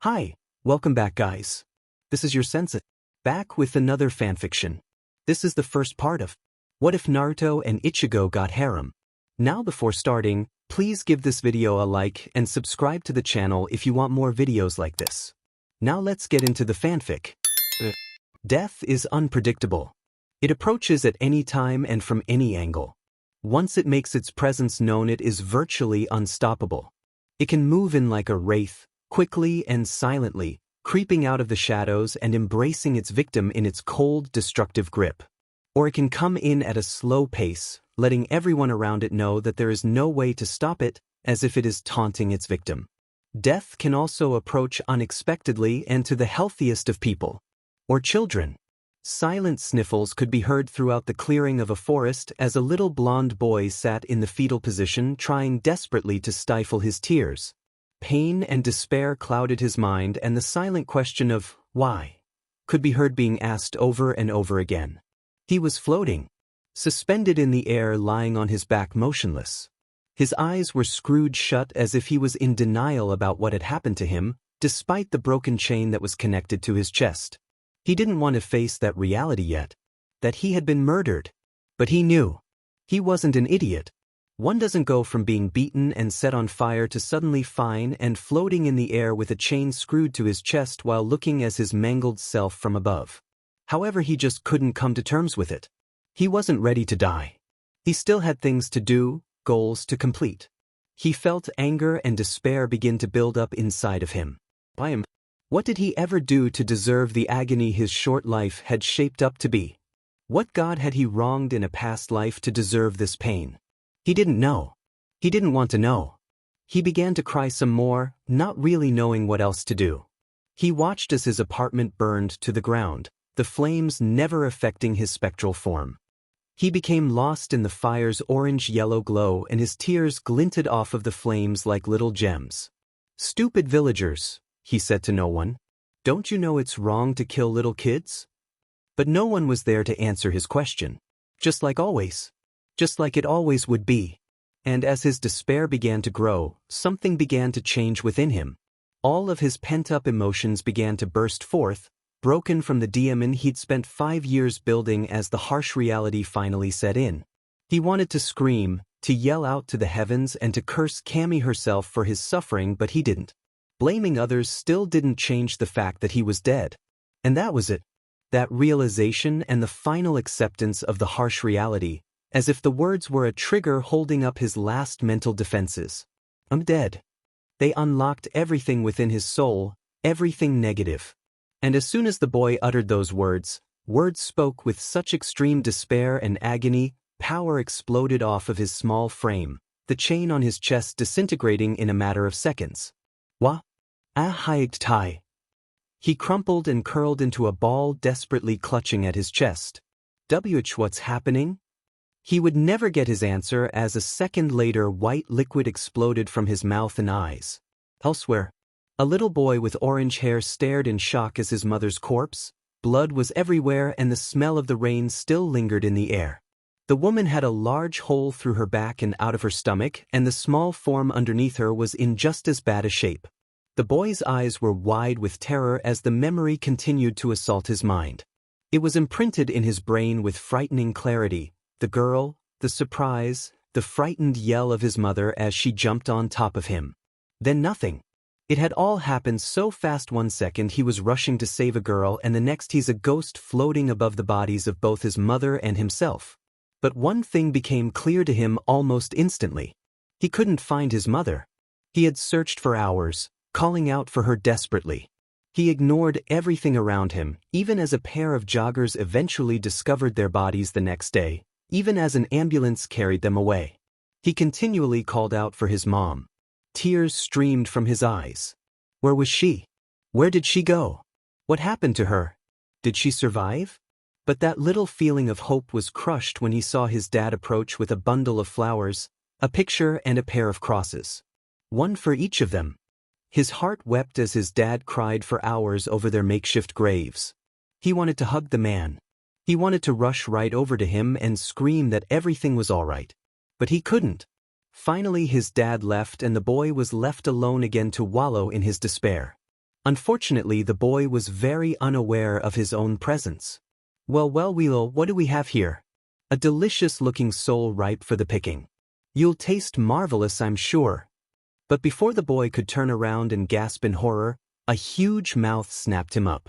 Hi, welcome back guys. This is your sensei, back with another fanfiction. This is the first part of What If Naruto and Ichigo Got Harem? Now before starting, please give this video a like and subscribe to the channel if you want more videos like this. Now let's get into the fanfic. Death is unpredictable. It approaches at any time and from any angle. Once it makes its presence known, it is virtually unstoppable. It can move in like a wraith, quickly and silently, creeping out of the shadows and embracing its victim in its cold, destructive grip. Or it can come in at a slow pace, letting everyone around it know that there is no way to stop it, as if it is taunting its victim. Death can also approach unexpectedly and to the healthiest of people, or children. Silent sniffles could be heard throughout the clearing of a forest as a little blonde boy sat in the fetal position trying desperately to stifle his tears. Pain and despair clouded his mind, and the silent question of why could be heard being asked over and over again. He was floating, suspended in the air, lying on his back motionless. His eyes were screwed shut as if he was in denial about what had happened to him, despite the broken chain that was connected to his chest. He didn't want to face that reality yet, that he had been murdered. But he knew. He wasn't an idiot. One doesn't go from being beaten and set on fire to suddenly fine and floating in the air with a chain screwed to his chest while looking as his mangled self from above. However, he just couldn't come to terms with it. He wasn't ready to die. He still had things to do, goals to complete. He felt anger and despair begin to build up inside of him. What did he ever do to deserve the agony his short life had shaped up to be? What god had he wronged in a past life to deserve this pain? He didn't know. He didn't want to know. He began to cry some more, not really knowing what else to do. He watched as his apartment burned to the ground, the flames never affecting his spectral form. He became lost in the fire's orange-yellow glow, and his tears glinted off of the flames like little gems. "Stupid villagers," he said to no one. "Don't you know it's wrong to kill little kids?" But no one was there to answer his question. Just like always. Just like it always would be. And as his despair began to grow, something began to change within him. All of his pent-up emotions began to burst forth, broken from the demon he'd spent 5 years building as the harsh reality finally set in. He wanted to scream, to yell out to the heavens and to curse Cammy herself for his suffering, but he didn't. Blaming others still didn't change the fact that he was dead. And that was it. That realization and the final acceptance of the harsh reality, as if the words were a trigger holding up his last mental defenses. "I'm dead." They unlocked everything within his soul, everything negative. And as soon as the boy uttered those words spoke with such extreme despair and agony, power exploded off of his small frame, the chain on his chest disintegrating in a matter of seconds. Tai. He crumpled and curled into a ball, desperately clutching at his chest. What's happening? He would never get his answer as a second later white liquid exploded from his mouth and eyes. Elsewhere, a little boy with orange hair stared in shock as his mother's corpse. Blood was everywhere and the smell of the rain still lingered in the air. The woman had a large hole through her back and out of her stomach, and the small form underneath her was in just as bad a shape. The boy's eyes were wide with terror as the memory continued to assault his mind. It was imprinted in his brain with frightening clarity. The girl, the surprise, the frightened yell of his mother as she jumped on top of him. Then nothing. It had all happened so fast. 1 second he was rushing to save a girl, and the next he's a ghost floating above the bodies of both his mother and himself. But one thing became clear to him almost instantly. He couldn't find his mother. He had searched for hours, calling out for her desperately. He ignored everything around him, even as a pair of joggers eventually discovered their bodies the next day. Even as an ambulance carried them away. He continually called out for his mom. Tears streamed from his eyes. Where was she? Where did she go? What happened to her? Did she survive? But that little feeling of hope was crushed when he saw his dad approach with a bundle of flowers, a picture and a pair of crosses. One for each of them. His heart wept as his dad cried for hours over their makeshift graves. He wanted to hug the man. He wanted to rush right over to him and scream that everything was all right. But he couldn't. Finally his dad left and the boy was left alone again to wallow in his despair. Unfortunately, the boy was very unaware of his own presence. Well, Weelo, what do we have here? A delicious-looking soul ripe for the picking. You'll taste marvelous, I'm sure. But before the boy could turn around and gasp in horror, a huge mouth snapped him up.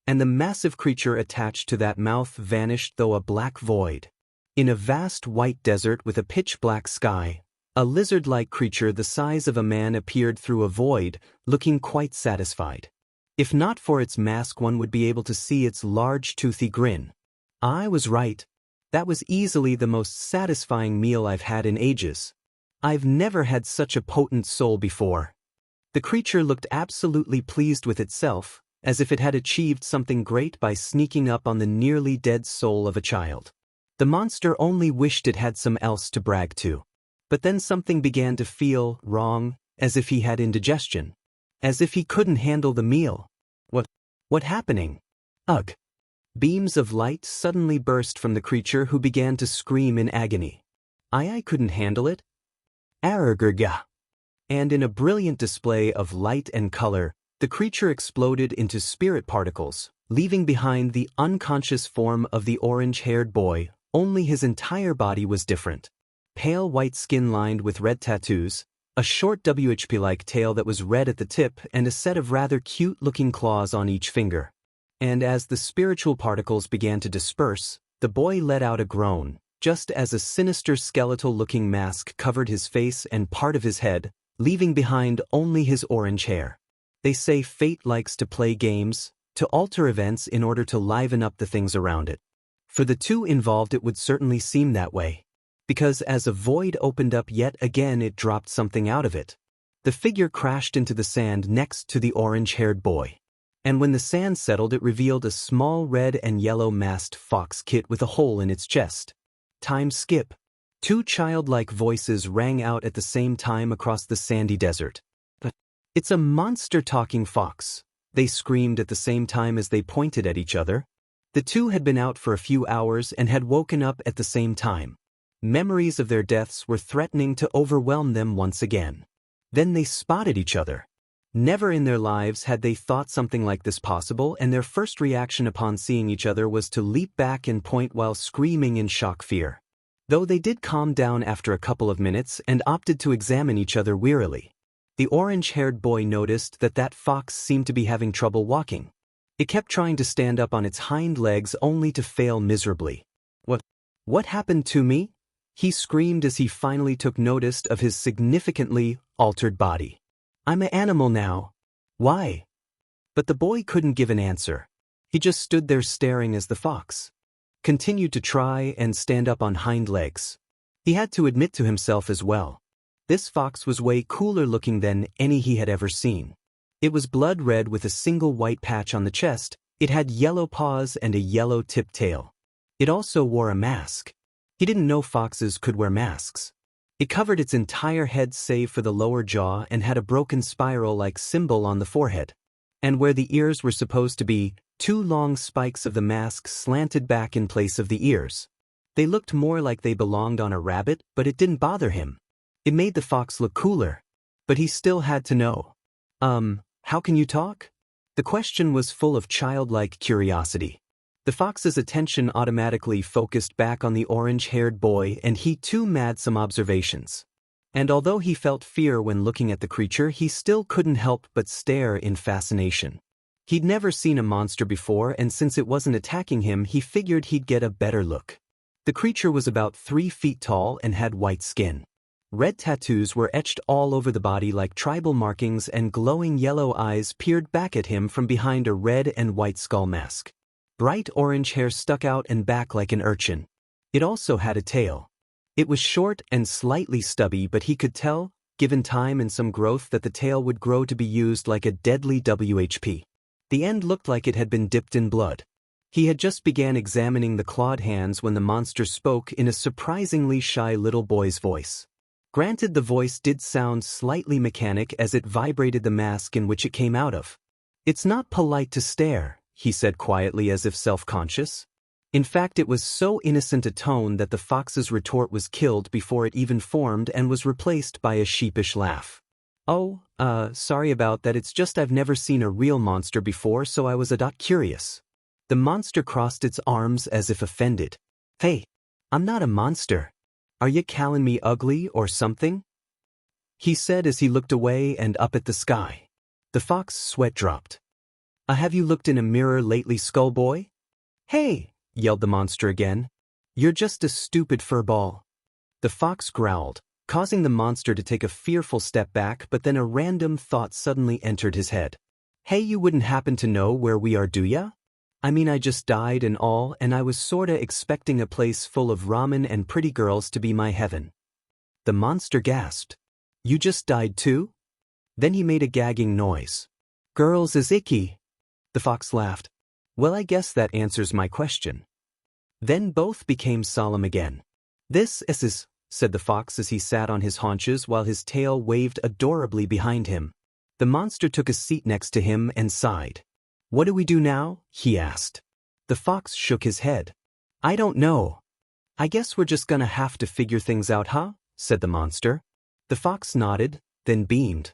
And the massive creature attached to that mouth vanished through a black void. In a vast white desert with a pitch-black sky, a lizard-like creature the size of a man appeared through a void, looking quite satisfied. If not for its mask, one would be able to see its large toothy grin. I was right. That was easily the most satisfying meal I've had in ages. I've never had such a potent soul before. The creature looked absolutely pleased with itself, as if it had achieved something great by sneaking up on the nearly dead soul of a child. The monster only wished it had some else to brag to. But then something began to feel wrong, as if he had indigestion. As if he couldn't handle the meal. What happening? Ugh. Beams of light suddenly burst from the creature, who began to scream in agony. I couldn't handle it. Arrgga. And in a brilliant display of light and color, the creature exploded into spirit particles, leaving behind the unconscious form of the orange-haired boy, only his entire body was different. Pale white skin lined with red tattoos, a short WHP-like tail that was red at the tip, and a set of rather cute-looking claws on each finger. And as the spiritual particles began to disperse, the boy let out a groan, just as a sinister skeletal-looking mask covered his face and part of his head, leaving behind only his orange hair. They say fate likes to play games, to alter events in order to liven up the things around it. For the two involved, it would certainly seem that way. Because as a void opened up yet again, it dropped something out of it. The figure crashed into the sand next to the orange-haired boy. And when the sand settled, it revealed a small red and yellow masked fox kit with a hole in its chest. Time skip. Two childlike voices rang out at the same time across the sandy desert. But it's a monster-talking fox, they screamed at the same time as they pointed at each other. The two had been out for a few hours and had woken up at the same time. Memories of their deaths were threatening to overwhelm them once again. Then they spotted each other. Never in their lives had they thought something like this possible, and their first reaction upon seeing each other was to leap back and point while screaming in shock fear. Though they did calm down after a couple of minutes and opted to examine each other wearily. The orange-haired boy noticed that fox seemed to be having trouble walking. It kept trying to stand up on its hind legs only to fail miserably. What happened to me? He screamed as he finally took notice of his significantly altered body. I'm an animal now. Why? But the boy couldn't give an answer. He just stood there staring as the fox continued to try and stand up on hind legs. He had to admit to himself as well. This fox was way cooler looking than any he had ever seen. It was blood red with a single white patch on the chest. It had yellow paws and a yellow tipped tail. It also wore a mask. He didn't know foxes could wear masks. It covered its entire head save for the lower jaw and had a broken spiral-like symbol on the forehead. And where the ears were supposed to be, two long spikes of the mask slanted back in place of the ears. They looked more like they belonged on a rabbit, but it didn't bother him. It made the fox look cooler. But he still had to know. How can you talk? The question was full of childlike curiosity. The fox's attention automatically focused back on the orange-haired boy, and he too made some observations. And although he felt fear when looking at the creature, he still couldn't help but stare in fascination. He'd never seen a monster before, and since it wasn't attacking him, he figured he'd get a better look. The creature was about 3 feet tall and had white skin. Red tattoos were etched all over the body like tribal markings, and glowing yellow eyes peered back at him from behind a red and white skull mask. Bright orange hair stuck out and back like an urchin. It also had a tail. It was short and slightly stubby, but he could tell, given time and some growth, that the tail would grow to be used like a deadly WHP. The end looked like it had been dipped in blood. He had just began examining the clawed hands when the monster spoke in a surprisingly shy little boy's voice. Granted, the voice did sound slightly mechanic as it vibrated the mask in which it came out of. It's not polite to stare, he said quietly as if self-conscious. In fact, it was so innocent a tone that the fox's retort was killed before it even formed and was replaced by a sheepish laugh. Oh, sorry about that, it's just I've never seen a real monster before, so I was a dot curious. The monster crossed its arms as if offended. Hey, I'm not a monster. Are you calling me ugly or something? He said as he looked away and up at the sky. The fox's sweat dropped. Have you looked in a mirror lately, Skullboy? Hey, yelled the monster again. You're just a stupid furball. The fox growled, causing the monster to take a fearful step back, but then a random thought suddenly entered his head. Hey, you wouldn't happen to know where we are, do ya? I mean, I just died and all, and I was sorta expecting a place full of ramen and pretty girls to be my heaven. The monster gasped. You just died too? Then he made a gagging noise. Girls is icky. The fox laughed. Well, I guess that answers my question. Then both became solemn again. This is, said the fox as he sat on his haunches while his tail waved adorably behind him. The monster took a seat next to him and sighed. What do we do now? He asked. The fox shook his head. I don't know. I guess we're just gonna have to figure things out, huh? Said the monster. The fox nodded, then beamed.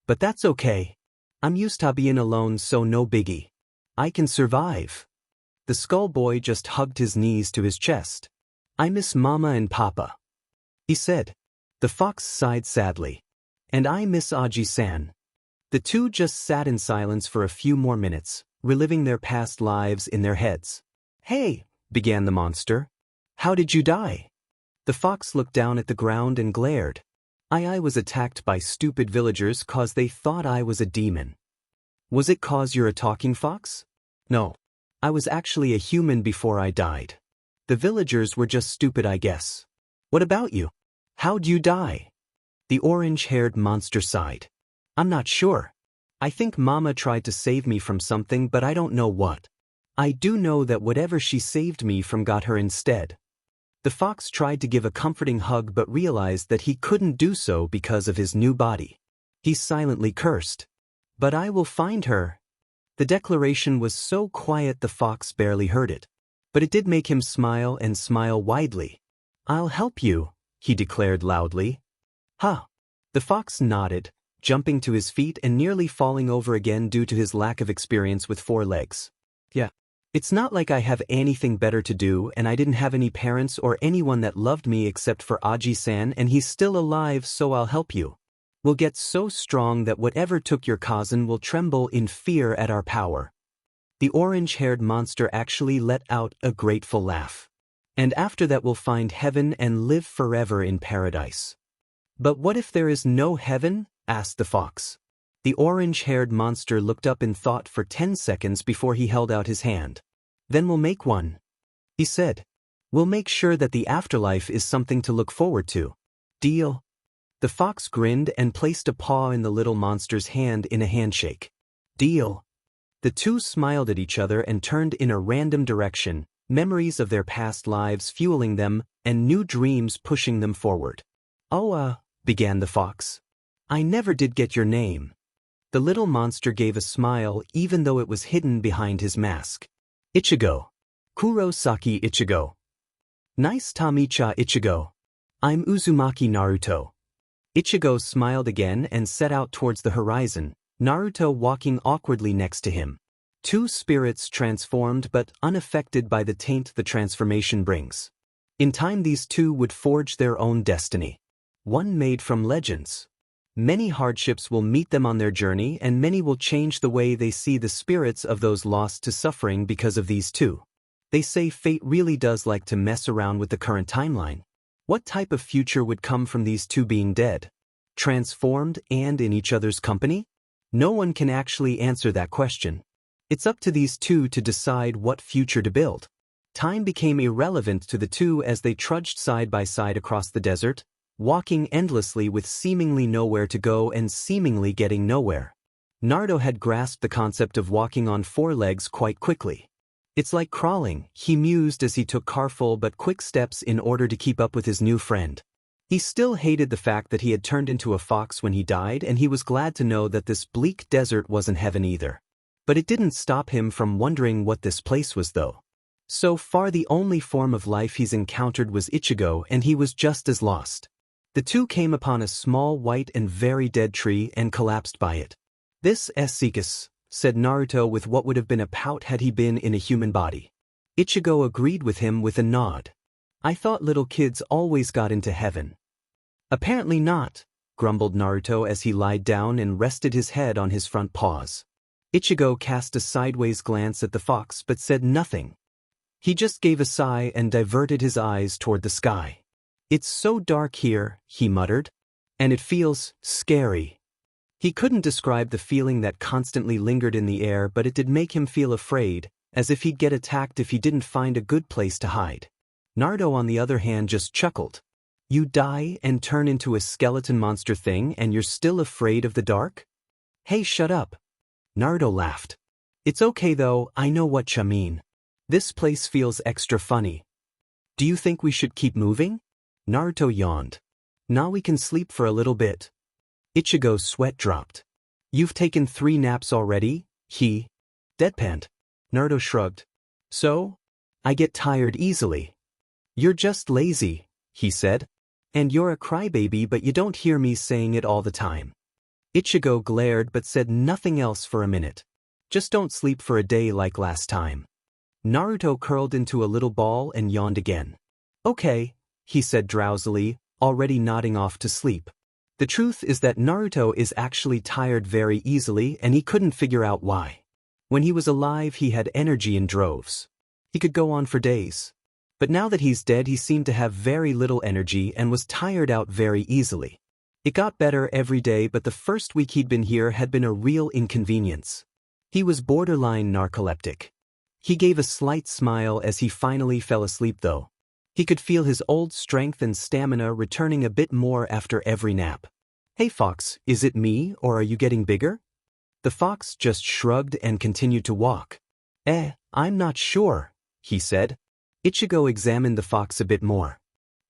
But that's okay. I'm used to being alone, so no biggie. I can survive. The Skullboy just hugged his knees to his chest. I miss Mama and Papa, he said. The fox sighed sadly. And I miss Aji-san. The two just sat in silence for a few more minutes, reliving their past lives in their heads. Hey, began the monster. How did you die? The fox looked down at the ground and glared. I was attacked by stupid villagers cause they thought I was a demon. Was it cause you're a talking fox? No. I was actually a human before I died. The villagers were just stupid, I guess. What about you? How'd you die? The orange-haired monster sighed. I'm not sure. I think Mama tried to save me from something, but I don't know what. I do know that whatever she saved me from got her instead. The fox tried to give a comforting hug but realized that he couldn't do so because of his new body. He silently cursed. But I will find her. The declaration was so quiet the fox barely heard it. But it did make him smile and smile widely. I'll help you, he declared loudly. Huh. The fox nodded, jumping to his feet and nearly falling over again due to his lack of experience with 4 legs. Yeah. It's not like I have anything better to do, and I didn't have any parents or anyone that loved me except for Aji-san, and he's still alive, so I'll help you. We'll get so strong that whatever took your cousin will tremble in fear at our power. The orange-haired monster actually let out a grateful laugh. And after that we'll find heaven and live forever in paradise. But what if there is no heaven? Asked the fox. The orange-haired monster looked up in thought for 10 seconds before he held out his hand. Then we'll make one, he said. We'll make sure that the afterlife is something to look forward to. Deal? The fox grinned and placed a paw in the little monster's hand in a handshake. Deal. The two smiled at each other and turned in a random direction, memories of their past lives fueling them and new dreams pushing them forward. Oh, began the fox. I never did get your name. The little monster gave a smile even though it was hidden behind his mask. Ichigo. Kurosaki Ichigo. Nice Tamicha Ichigo. I'm Uzumaki Naruto. Ichigo smiled again and set out towards the horizon, Naruto walking awkwardly next to him. Two spirits transformed but unaffected by the taint the transformation brings. In time these two would forge their own destiny. One made from legends. Many hardships will meet them on their journey and many will change the way they see the spirits of those lost to suffering because of these two. They say fate really does like to mess around with the current timeline. What type of future would come from these two being dead, transformed and in each other's company? No one can actually answer that question. It's up to these two to decide what future to build. Time became irrelevant to the two as they trudged side by side across the desert, walking endlessly with seemingly nowhere to go and seemingly getting nowhere. Naruto had grasped the concept of walking on 4 legs quite quickly. It's like crawling, he mused as he took careful but quick steps in order to keep up with his new friend. He still hated the fact that he had turned into a fox when he died, and he was glad to know that this bleak desert wasn't heaven either. But it didn't stop him from wondering what this place was though. So far the only form of life he's encountered was Ichigo, and he was just as lost. The two came upon a small white and very dead tree and collapsed by it. "This is Seekus," said Naruto with what would have been a pout had he been in a human body. Ichigo agreed with him with a nod. "I thought little kids always got into heaven." "Apparently not," grumbled Naruto as he lied down and rested his head on his front paws. Ichigo cast a sideways glance at the fox but said nothing. He just gave a sigh and diverted his eyes toward the sky. "It's so dark here," he muttered. "And it feels scary." He couldn't describe the feeling that constantly lingered in the air, but it did make him feel afraid, as if he'd get attacked if he didn't find a good place to hide. Naruto, on the other hand, just chuckled. "You die and turn into a skeleton monster thing and you're still afraid of the dark? Hey, shut up." Naruto laughed. "It's okay though, I know what you mean. This place feels extra funny. Do you think we should keep moving?" Naruto yawned. "Now we can sleep for a little bit." Ichigo's sweat dropped. "You've taken 3 naps already?" he deadpanned. Naruto shrugged. "So? I get tired easily." "You're just lazy," he said. "And you're a crybaby, but you don't hear me saying it all the time." Ichigo glared but said nothing else for a minute. "Just don't sleep for a day like last time." Naruto curled into a little ball and yawned again. "Okay," he said drowsily, already nodding off to sleep. The truth is that Naruto is actually tired very easily and he couldn't figure out why. When he was alive he had energy in droves. He could go on for days. But now that he's dead he seemed to have very little energy and was tired out very easily. It got better every day, but the first week he'd been here had been a real inconvenience. He was borderline narcoleptic. He gave a slight smile as he finally fell asleep though. He could feel his old strength and stamina returning a bit more after every nap. "Hey Fox, is it me or are you getting bigger?" The fox just shrugged and continued to walk. I'm not sure," he said. Ichigo examined the fox a bit more.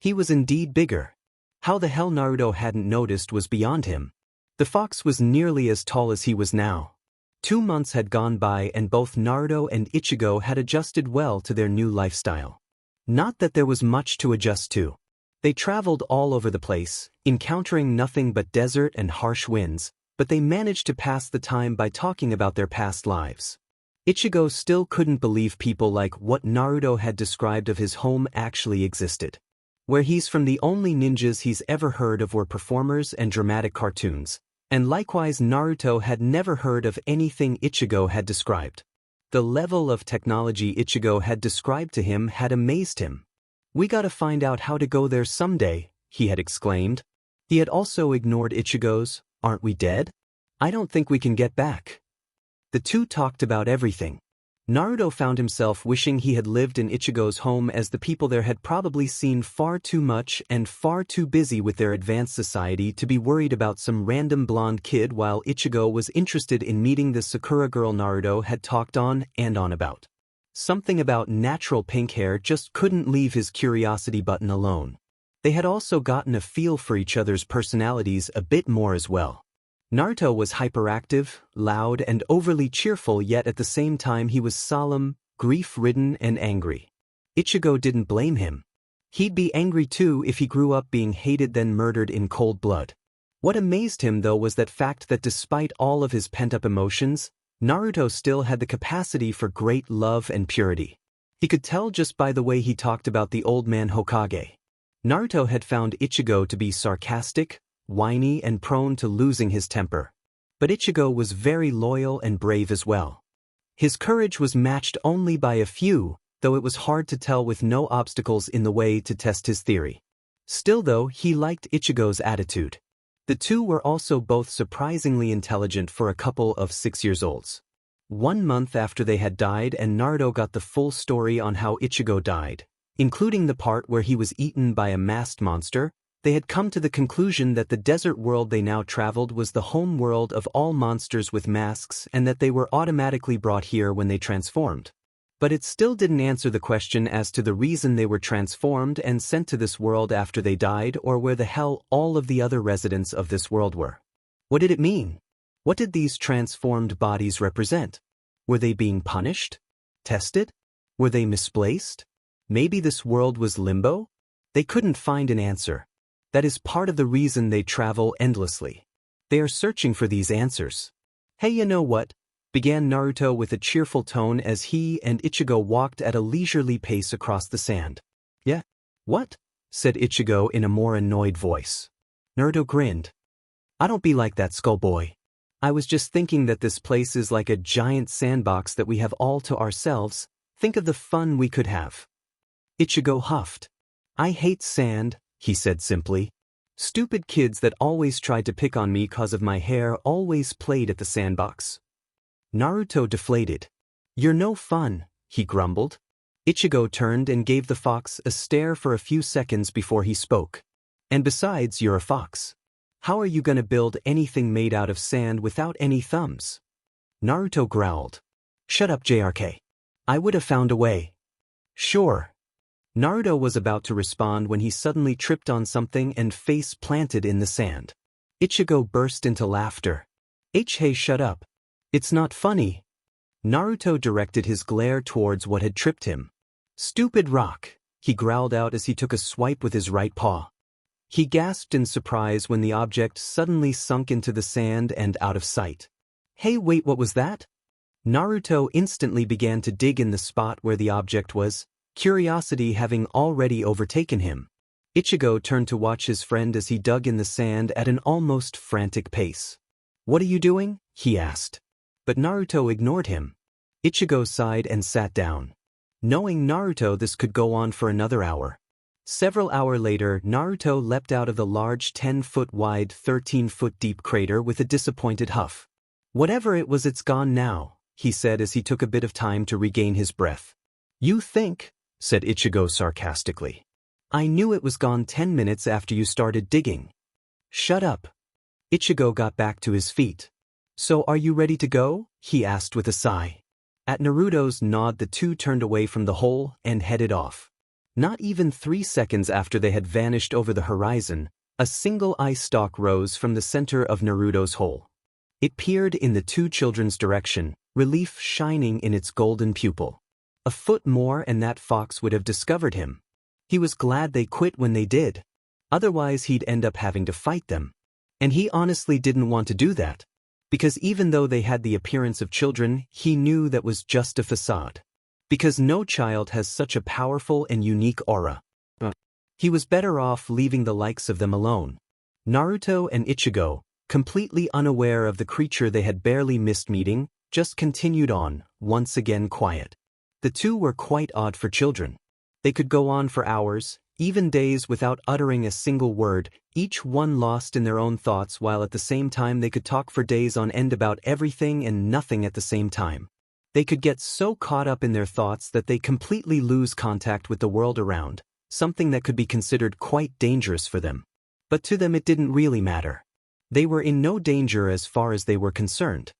He was indeed bigger. How the hell Naruto hadn't noticed was beyond him. The fox was nearly as tall as he was now. 2 months had gone by and both Naruto and Ichigo had adjusted well to their new lifestyle. Not that there was much to adjust to. They traveled all over the place, encountering nothing but desert and harsh winds, but they managed to pass the time by talking about their past lives. Ichigo still couldn't believe people like what Naruto had described of his home actually existed. Where he's from, the only ninjas he's ever heard of were performers and dramatic cartoons, and likewise Naruto had never heard of anything Ichigo had described. The level of technology Ichigo had described to him had amazed him. "We gotta find out how to go there someday," he had exclaimed. He had also ignored Ichigo's, "Aren't we dead? I don't think we can get back." The two talked about everything. Naruto found himself wishing he had lived in Ichigo's home, as the people there had probably seen far too much and far too busy with their advanced society to be worried about some random blonde kid, while Ichigo was interested in meeting the Sakura girl Naruto had talked on and on about. Something about natural pink hair just couldn't leave his curiosity button alone. They had also gotten a feel for each other's personalities a bit more as well. Naruto was hyperactive, loud, and overly cheerful, yet at the same time he was solemn, grief-ridden, and angry. Ichigo didn't blame him. He'd be angry too if he grew up being hated then murdered in cold blood. What amazed him though was that fact that despite all of his pent-up emotions, Naruto still had the capacity for great love and purity. He could tell just by the way he talked about the old man Hokage. Naruto had found Ichigo to be sarcastic, whiny, and prone to losing his temper. But Ichigo was very loyal and brave as well. His courage was matched only by a few, though it was hard to tell with no obstacles in the way to test his theory. Still though, he liked Ichigo's attitude. The two were also both surprisingly intelligent for a couple of 6-year-olds. 1 month after they had died and Naruto got the full story on how Ichigo died, including the part where he was eaten by a masked monster, they had come to the conclusion that the desert world they now traveled was the home world of all monsters with masks and that they were automatically brought here when they transformed. But it still didn't answer the question as to the reason they were transformed and sent to this world after they died, or where the hell all of the other residents of this world were. What did it mean? What did these transformed bodies represent? Were they being punished? Tested? Were they misplaced? Maybe this world was limbo? They couldn't find an answer. That is part of the reason they travel endlessly. They are searching for these answers. Hey, you know what? Began Naruto with a cheerful tone as he and Ichigo walked at a leisurely pace across the sand. Yeah? What? Said Ichigo in a more annoyed voice. Naruto grinned. I don't be like that, skullboy. I was just thinking that this place is like a giant sandbox that we have all to ourselves. Think of the fun we could have. Ichigo huffed. I hate sand, he said simply. Stupid kids that always tried to pick on me cause of my hair always played at the sandbox. Naruto deflated. You're no fun, he grumbled. Ichigo turned and gave the fox a stare for a few seconds before he spoke. And besides, you're a fox. How are you gonna build anything made out of sand without any thumbs? Naruto growled. Shut up, JRK. I would have found a way. Sure. Naruto was about to respond when he suddenly tripped on something and face planted in the sand. Ichigo burst into laughter. Hey, shut up. It's not funny. Naruto directed his glare towards what had tripped him. Stupid rock, he growled out as he took a swipe with his right paw. He gasped in surprise when the object suddenly sunk into the sand and out of sight. Hey, wait, what was that? Naruto instantly began to dig in the spot where the object was, curiosity having already overtaken him. Ichigo turned to watch his friend as he dug in the sand at an almost frantic pace. What are you doing? He asked. But Naruto ignored him. Ichigo sighed and sat down. Knowing Naruto, this could go on for another hour. Several hours later, Naruto leapt out of the large 10-foot wide, 13-foot deep crater with a disappointed huff. Whatever it was, it's gone now, he said as he took a bit of time to regain his breath. You think, said Ichigo sarcastically. I knew it was gone 10 minutes after you started digging. Shut up. Ichigo got back to his feet. So are you ready to go? He asked with a sigh. At Naruto's nod, the two turned away from the hole and headed off. Not even 3 seconds after they had vanished over the horizon, a single eye stalk rose from the center of Naruto's hole. It peered in the two children's direction, relief shining in its golden pupil. A foot more and that fox would have discovered him. He was glad they quit when they did. Otherwise he'd end up having to fight them. And he honestly didn't want to do that. Because even though they had the appearance of children, he knew that was just a facade. Because no child has such a powerful and unique aura. He was better off leaving the likes of them alone. Naruto and Ichigo, completely unaware of the creature they had barely missed meeting, just continued on, once again quiet. The two were quite odd for children. They could go on for hours, even days without uttering a single word, each one lost in their own thoughts, while at the same time they could talk for days on end about everything and nothing at the same time. They could get so caught up in their thoughts that they completely lose contact with the world around, something that could be considered quite dangerous for them. But to them it didn't really matter. They were in no danger as far as they were concerned.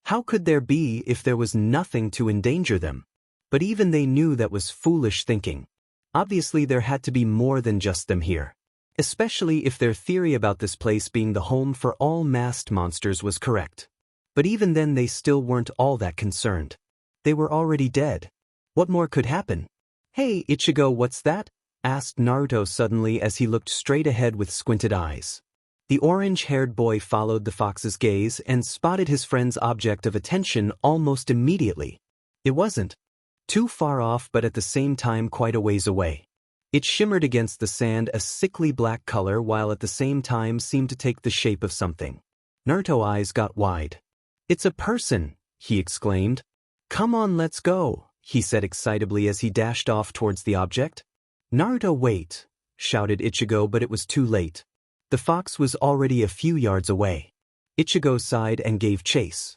How could there be if there was nothing to endanger them? But even they knew that was foolish thinking. Obviously there had to be more than just them here. Especially if their theory about this place being the home for all masked monsters was correct. But even then they still weren't all that concerned. They were already dead. What more could happen? Hey, Ichigo, what's that? Asked Naruto suddenly as he looked straight ahead with squinted eyes. The orange-haired boy followed the fox's gaze and spotted his friend's object of attention almost immediately. It wasn't too far off, but at the same time quite a ways away. It shimmered against the sand a sickly black color, while at the same time seemed to take the shape of something. Naruto's eyes got wide. It's a person, he exclaimed. Come on, let's go, he said excitably as he dashed off towards the object. Naruto, wait, shouted Ichigo, but it was too late. The fox was already a few yards away. Ichigo sighed and gave chase.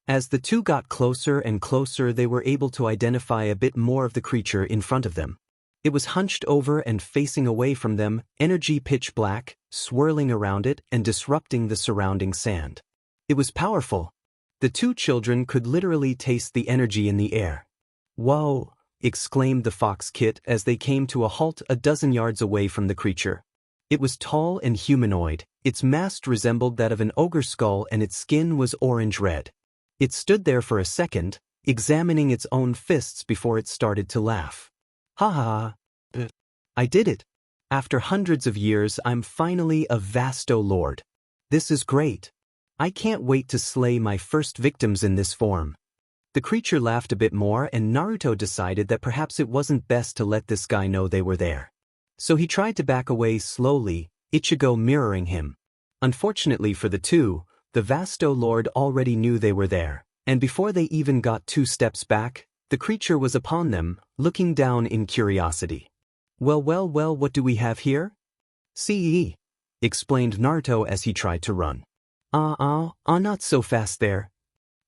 As the two got closer and closer, they were able to identify a bit more of the creature in front of them. It was hunched over and facing away from them, energy pitch black, swirling around it and disrupting the surrounding sand. It was powerful. The two children could literally taste the energy in the air. Whoa, exclaimed the fox kit as they came to a halt a dozen yards away from the creature. It was tall and humanoid, its mask resembled that of an ogre skull and its skin was orange-red. It stood there for a second, examining its own fists before it started to laugh. Ha ha ha. I did it. After hundreds of years, I'm finally a Vasto Lord. This is great. I can't wait to slay my first victims in this form. The creature laughed a bit more, and Naruto decided that perhaps it wasn't best to let this guy know they were there. So he tried to back away slowly, Ichigo mirroring him. Unfortunately for the two, the Vasto Lord already knew they were there, and before they even got 2 steps back, the creature was upon them, looking down in curiosity. Well, what do we have here? See, explained Naruto as he tried to run. Not so fast there.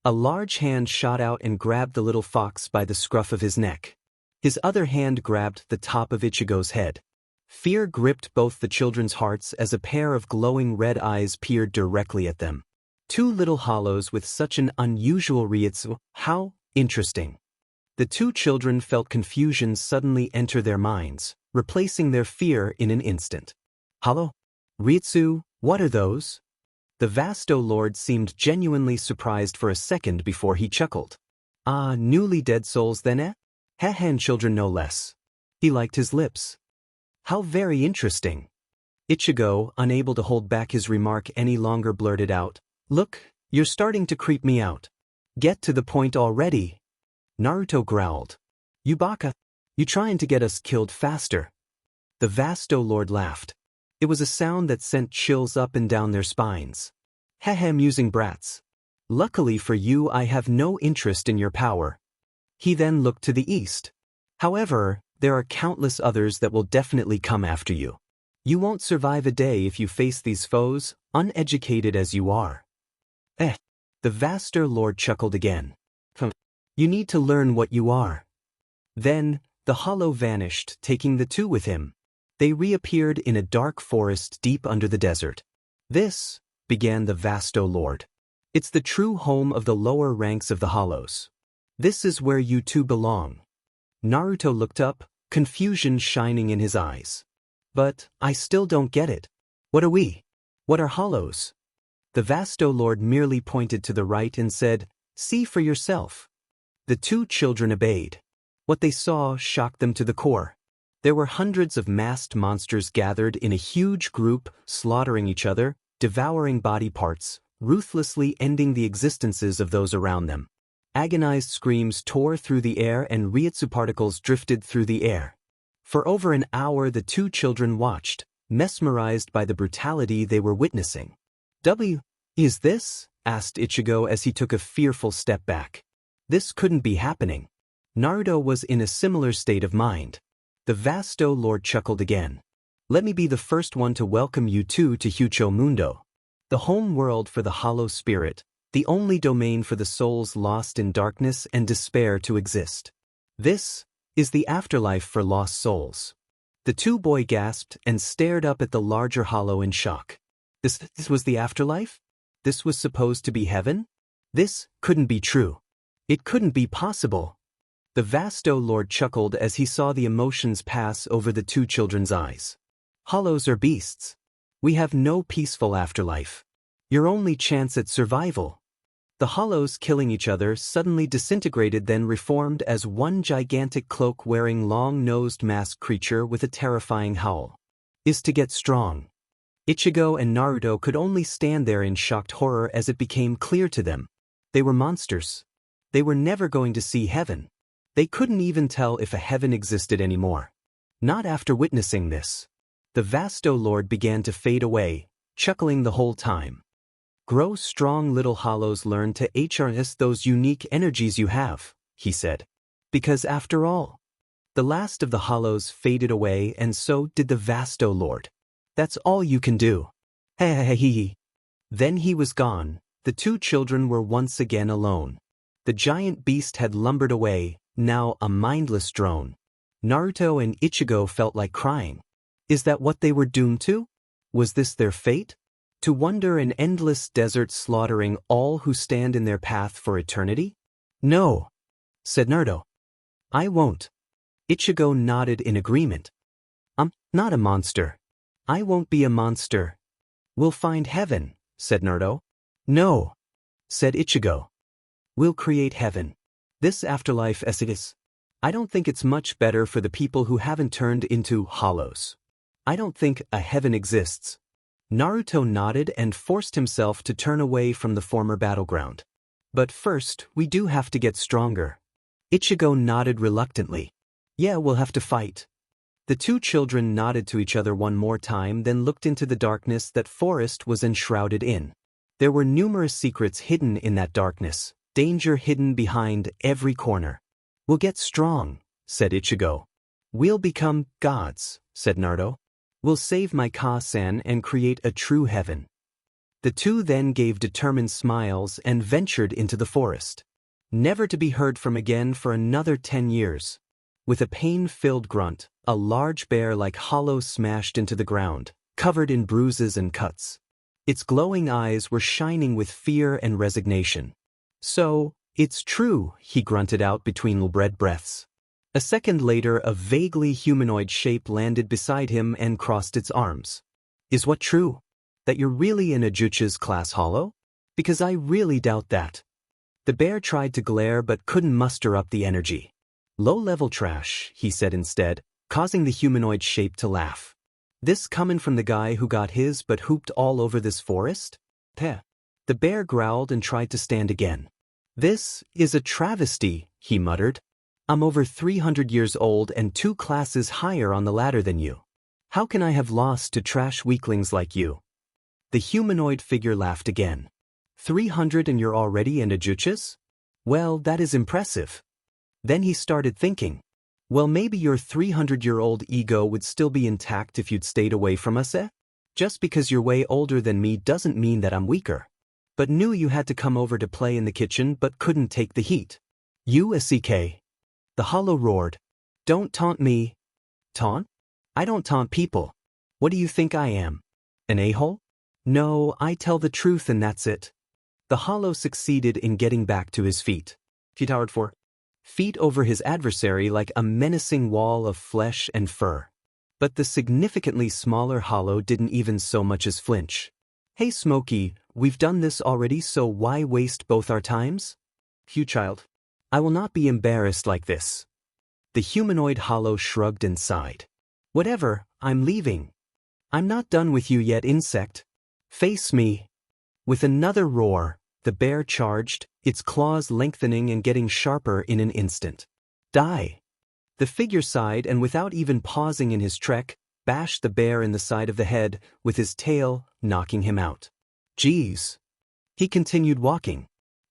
A large hand shot out and grabbed the little fox by the scruff of his neck. His other hand grabbed the top of Ichigo's head. Fear gripped both the children's hearts as a pair of glowing red eyes peered directly at them. 2 little hollows with such an unusual ryutsu, how interesting. The 2 children felt confusion suddenly enter their minds, replacing their fear in an instant. Hollow? Ryutsu, what are those? The Vasto Lord seemed genuinely surprised for a second before he chuckled. Newly dead souls then, eh? Hehe, children no less. He liked his lips. How very interesting. Ichigo, unable to hold back his remark any longer, blurted out, "Look, you're starting to creep me out. Get to the point already." Naruto growled. "You baka? You trying to get us killed faster?" The Vasto Lord laughed. It was a sound that sent chills up and down their spines. "Hehe, musing brats. Luckily for you, I have no interest in your power." He then looked to the east. "However, there are countless others that will definitely come after you. You won't survive a day if you face these foes, uneducated as you are." The Vasto Lord chuckled again. "You need to learn what you are." Then, the hollow vanished, taking the 2 with him. They reappeared in a dark forest deep under the desert. "This," began the Vasto Lord. "It's the true home of the lower ranks of the hollows. This is where you 2 belong." Naruto looked up, confusion shining in his eyes. "But, I still don't get it. What are we? What are hollows?" The Vasto Lord merely pointed to the right and said, "See for yourself." The 2 children obeyed. What they saw shocked them to the core. There were hundreds of masked monsters gathered in a huge group, slaughtering each other, devouring body parts, ruthlessly ending the existences of those around them. Agonized screams tore through the air and ryutsu particles drifted through the air. For over an hour the 2 children watched, mesmerized by the brutality they were witnessing. Is this?" asked Ichigo as he took a fearful step back. This couldn't be happening. Naruto was in a similar state of mind. The Vasto Lord chuckled again. "Let me be the first one to welcome you 2 to Huecho Mundo, the home world for the hollow spirit, the only domain for the souls lost in darkness and despair to exist. This is the afterlife for lost souls." The 2 boys gasped and stared up at the larger hollow in shock. This was the afterlife? This was supposed to be heaven? This couldn't be true. It couldn't be possible. The Vasto Lord chuckled as he saw the emotions pass over the 2 children's eyes. "Hollows are beasts. We have no peaceful afterlife. Your only chance at survival." The hollows, killing each other, suddenly disintegrated, then reformed as one gigantic cloak-wearing long-nosed masked creature with a terrifying howl. "Is to get strong." Ichigo and Naruto could only stand there in shocked horror as it became clear to them. They were monsters. They were never going to see heaven. They couldn't even tell if a heaven existed anymore. Not after witnessing this. The Vasto Lord began to fade away, chuckling the whole time. "Grow strong, little hollows, learn to harness those unique energies you have," he said. "Because after all, the last of the hollows faded away and so did the Vasto Lord. That's all you can do." Hehehehe. Then he was gone. The 2 children were once again alone. The giant beast had lumbered away, now a mindless drone. Naruto and Ichigo felt like crying. Is that what they were doomed to? Was this their fate? To wander an endless desert slaughtering all who stand in their path for eternity? "No," said Naruto. "I won't." Ichigo nodded in agreement. "I'm not a monster. I won't be a monster." "We'll find heaven," said Naruto. "No," said Ichigo. "We'll create heaven. This afterlife as it is. I don't think it's much better for the people who haven't turned into hollows. I don't think a heaven exists. Naruto nodded and forced himself to turn away from the former battleground. But first, we do have to get stronger. Ichigo nodded reluctantly. Yeah, we'll have to fight. The two children nodded to each other one more time, then looked into the darkness that forest was enshrouded in. There were numerous secrets hidden in that darkness, danger hidden behind every corner. We'll get strong, said Ichigo. We'll become gods, said Naruto. We'll save my Ka-san and create a true heaven. The two then gave determined smiles and ventured into the forest, never to be heard from again for another 10 years. With a pain-filled grunt, a large bear-like hollow smashed into the ground, covered in bruises and cuts. Its glowing eyes were shining with fear and resignation. So, it's true, he grunted out between red breaths. A second later, a vaguely humanoid shape landed beside him and crossed its arms. Is what true? That you're really in a Juchu's class hollow? Because I really doubt that. The bear tried to glare but couldn't muster up the energy. Low-level trash, he said instead, causing the humanoid shape to laugh. This comin' from the guy who got his but hooped all over this forest? Peh. The bear growled and tried to stand again. This is a travesty, he muttered. I'm over 300 years old and 2 classes higher on the ladder than you. How can I have lost to trash weaklings like you? The humanoid figure laughed again. 300 and you're already in a Juchus? Well, that is impressive. Then he started thinking. Well, maybe your 300-year-old ego would still be intact if you'd stayed away from us, eh? Just because you're way older than me doesn't mean that I'm weaker. But knew you had to come over to play in the kitchen but couldn't take the heat. You a CK. The hollow roared. Don't taunt me. Taunt? I don't taunt people. What do you think I am? An a-hole? No, I tell the truth and that's it. The hollow succeeded in getting back to his feet. He towered 4 feet over his adversary like a menacing wall of flesh and fur. But the significantly smaller hollow didn't even so much as flinch. Hey Smokey, we've done this already, so why waste both our times? Phew, child. I will not be embarrassed like this. The humanoid hollow shrugged and sighed. Whatever, I'm leaving. I'm not done with you yet, insect. Face me. With another roar, the bear charged, its claws lengthening and getting sharper in an instant. Die. The figure sighed and without even pausing in his trek, bashed the bear in the side of the head with his tail, knocking him out. Geez. He continued walking.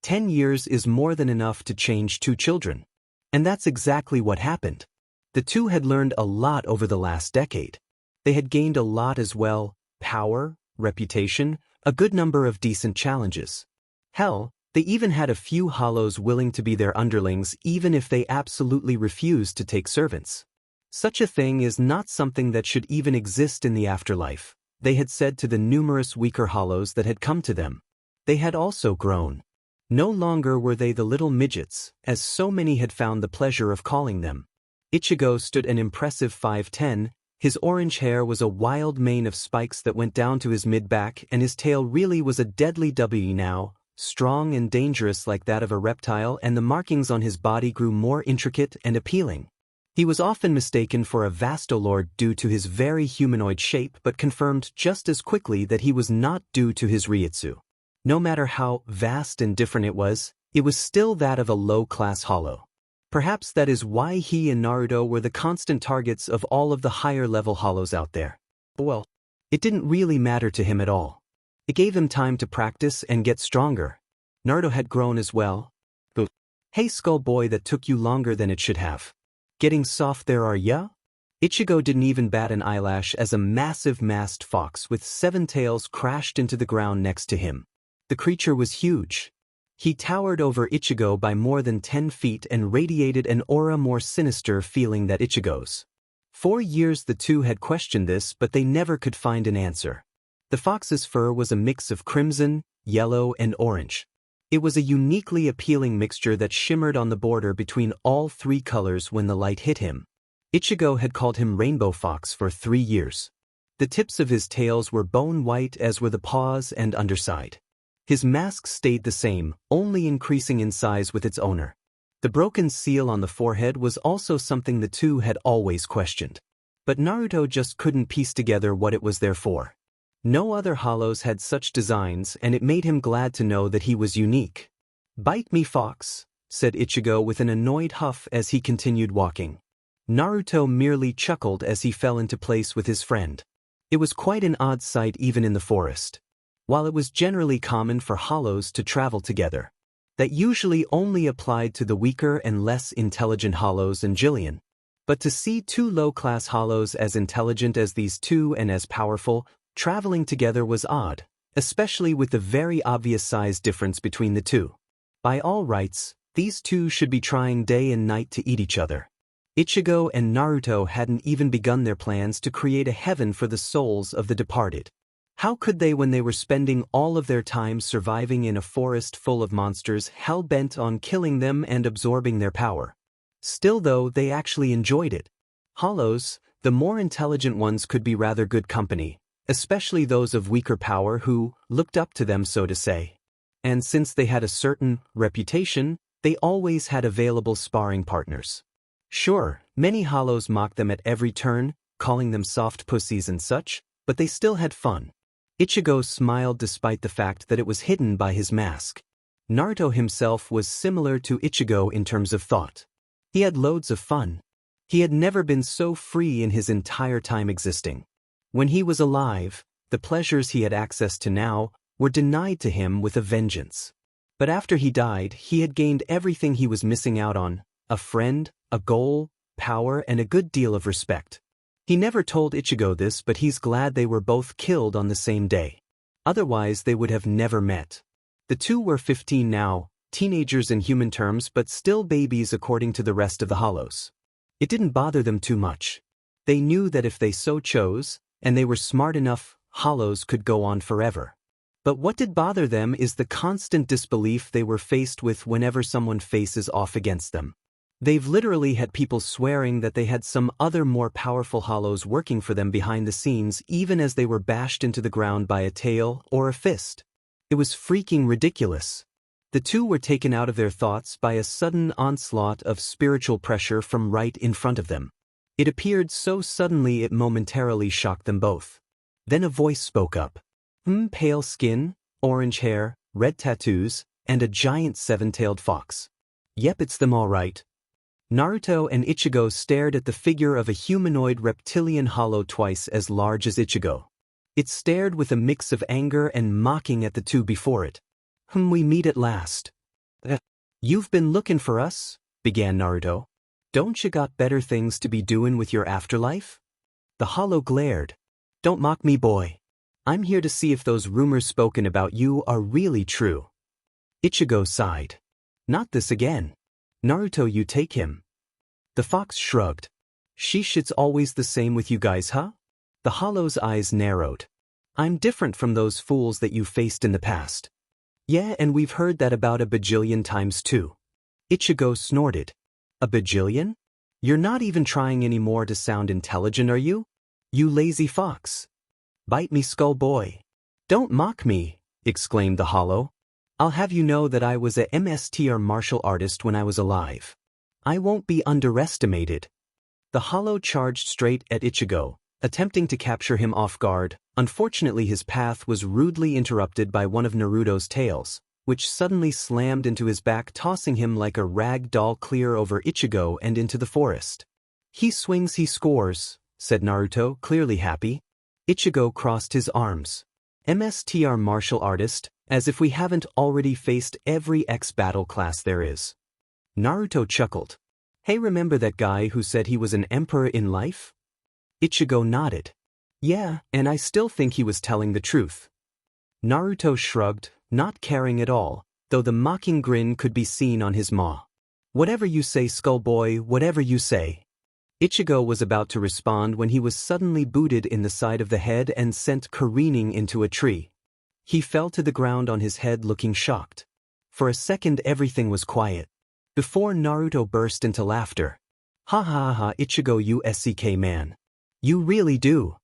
10 years is more than enough to change 2 children. And that's exactly what happened. The two had learned a lot over the last decade. They had gained a lot as well: power, reputation, a good number of decent challenges. Hell, they even had a few hollows willing to be their underlings even if they absolutely refused to take servants. Such a thing is not something that should even exist in the afterlife, they had said to the numerous weaker hollows that had come to them. They had also grown. No longer were they the little midgets, as so many had found the pleasure of calling them. Ichigo stood an impressive 5'10", his orange hair was a wild mane of spikes that went down to his mid-back, and his tail really was a deadly W now, strong and dangerous like that of a reptile, and the markings on his body grew more intricate and appealing. He was often mistaken for a Vastolord due to his very humanoid shape, but confirmed just as quickly that he was not due to his Ryutsu. No matter how vast and different it was still that of a low-class hollow. Perhaps that is why he and Naruto were the constant targets of all of the higher-level hollows out there. Well, it didn't really matter to him at all. It gave him time to practice and get stronger. Naruto had grown as well. But, hey skull boy, that took you longer than it should have. Getting soft there are ya? Ichigo didn't even bat an eyelash as a massive masked fox with 7 tails crashed into the ground next to him. The creature was huge. He towered over Ichigo by more than 10 feet and radiated an aura more sinister feeling than Ichigo's. 4 years the two had questioned this, but they never could find an answer. The fox's fur was a mix of crimson, yellow, and orange. It was a uniquely appealing mixture that shimmered on the border between all 3 colors when the light hit him. Ichigo had called him Rainbow Fox for 3 years. The tips of his tails were bone white, as were the paws and underside. His mask stayed the same, only increasing in size with its owner. The broken seal on the forehead was also something the two had always questioned. But Naruto just couldn't piece together what it was there for. No other hollows had such designs, and it made him glad to know that he was unique. "Bite me, fox," said Ichigo with an annoyed huff as he continued walking. Naruto merely chuckled as he fell into place with his friend. It was quite an odd sight even in the forest. While it was generally common for hollows to travel together, that usually only applied to the weaker and less intelligent hollows and Jillian. But to see two low-class hollows as intelligent as these two and as powerful, traveling together was odd, especially with the very obvious size difference between the two. By all rights, these two should be trying day and night to eat each other. Ichigo and Naruto hadn't even begun their plans to create a heaven for the souls of the departed. How could they when they were spending all of their time surviving in a forest full of monsters hell-bent on killing them and absorbing their power? Still though, they actually enjoyed it. Hollows, the more intelligent ones, could be rather good company, especially those of weaker power who looked up to them, so to say. And since they had a certain reputation, they always had available sparring partners. Sure, many hollows mocked them at every turn, calling them soft pussies and such, but they still had fun. Ichigo smiled despite the fact that it was hidden by his mask. Naruto himself was similar to Ichigo in terms of thought. He had loads of fun. He had never been so free in his entire time existing. When he was alive, the pleasures he had access to now were denied to him with a vengeance. But after he died, he had gained everything he was missing out on: a friend, a goal, power, and a good deal of respect. He never told Ichigo this, but he's glad they were both killed on the same day. Otherwise, they would have never met. The two were 15 now, teenagers in human terms, but still babies according to the rest of the hollows. It didn't bother them too much. They knew that if they so chose, and they were smart enough, hollows could go on forever. But what did bother them is the constant disbelief they were faced with whenever someone faces off against them. They've literally had people swearing that they had some other more powerful hollows working for them behind the scenes, even as they were bashed into the ground by a tail or a fist. It was freaking ridiculous. The two were taken out of their thoughts by a sudden onslaught of spiritual pressure from right in front of them. It appeared so suddenly it momentarily shocked them both. Then a voice spoke up. Pale skin, orange hair, red tattoos, and a giant seven-tailed fox. Yep, it's them all right. Naruto and Ichigo stared at the figure of a humanoid reptilian hollow twice as large as Ichigo. It stared with a mix of anger and mocking at the two before it. We meet at last. You've been looking for us, began Naruto. Don't you got better things to be doing with your afterlife? The hollow glared. Don't mock me, boy. I'm here to see if those rumors spoken about you are really true. Ichigo sighed. Not this again. Naruto, you take him. The fox shrugged. Sheesh, it's always the same with you guys, huh? The hollow's eyes narrowed. I'm different from those fools that you faced in the past. Yeah, and we've heard that about a bajillion times too. Ichigo snorted. A bajillion? You're not even trying anymore to sound intelligent, are you? You lazy fox. Bite me, skull boy. Don't mock me, exclaimed the hollow. I'll have you know that I was a MSTR martial artist when I was alive. I won't be underestimated. The hollow charged straight at Ichigo, attempting to capture him off guard. Unfortunately, his path was rudely interrupted by one of Naruto's tails, which suddenly slammed into his back, tossing him like a rag doll clear over Ichigo and into the forest. He swings, he scores, said Naruto, clearly happy. Ichigo crossed his arms. MSTR martial artist, as if we haven't already faced every X-battle class there is. Naruto chuckled. Hey, remember that guy who said he was an emperor in life? Ichigo nodded. Yeah, and I still think he was telling the truth. Naruto shrugged, not caring at all, though the mocking grin could be seen on his maw. Whatever you say, skull boy, whatever you say. Ichigo was about to respond when he was suddenly booted in the side of the head and sent careening into a tree. He fell to the ground on his head looking shocked. For a second everything was quiet, before Naruto burst into laughter. Ha ha ha, Ichigo, you SCK man. You really do.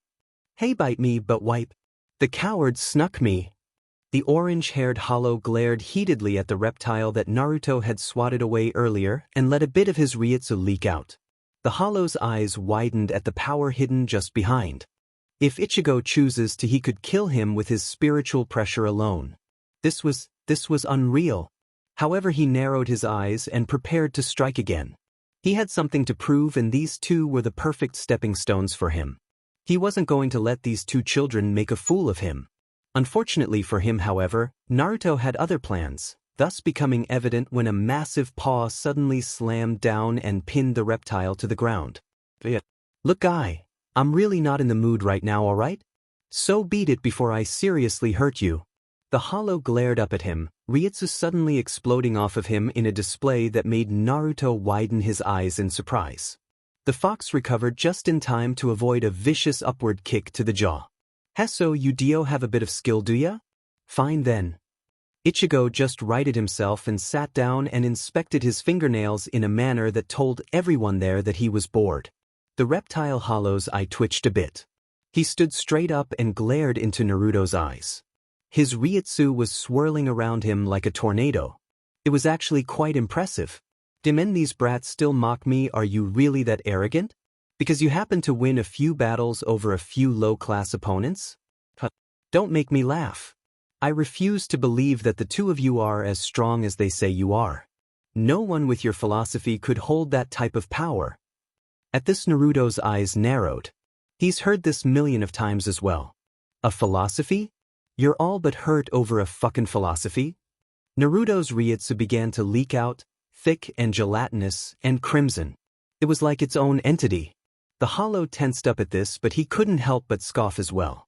Hey, bite me, but wipe. The coward snuck me. The orange-haired hollow glared heatedly at the reptile that Naruto had swatted away earlier and let a bit of his ryutsu leak out. The hollow's eyes widened at the power hidden just behind. If Ichigo chooses to, he could kill him with his spiritual pressure alone. This was unreal. However, he narrowed his eyes and prepared to strike again. He had something to prove, and these two were the perfect stepping stones for him. He wasn't going to let these two children make a fool of him. Unfortunately for him, however, Naruto had other plans, thus becoming evident when a massive paw suddenly slammed down and pinned the reptile to the ground. Look, guy, I'm really not in the mood right now, alright? So beat it before I seriously hurt you. The hollow glared up at him, Ryutsu suddenly exploding off of him in a display that made Naruto widen his eyes in surprise. The fox recovered just in time to avoid a vicious upward kick to the jaw. So you do have a bit of skill, do ya? Fine then. Ichigo just righted himself and sat down and inspected his fingernails in a manner that told everyone there that he was bored. The reptile hollow's eye twitched a bit. He stood straight up and glared into Naruto's eyes. His Ryutsu was swirling around him like a tornado. It was actually quite impressive. Men, these brats still mock me. Are you really that arrogant? Because you happen to win a few battles over a few low-class opponents? Don't make me laugh. I refuse to believe that the two of you are as strong as they say you are. No one with your philosophy could hold that type of power. At this, Naruto's eyes narrowed. He's heard this million of times as well. A philosophy? You're all but hurt over a fucking philosophy? Naruto's Ryutsu began to leak out, thick and gelatinous and crimson. It was like its own entity. The hollow tensed up at this, but he couldn't help but scoff as well.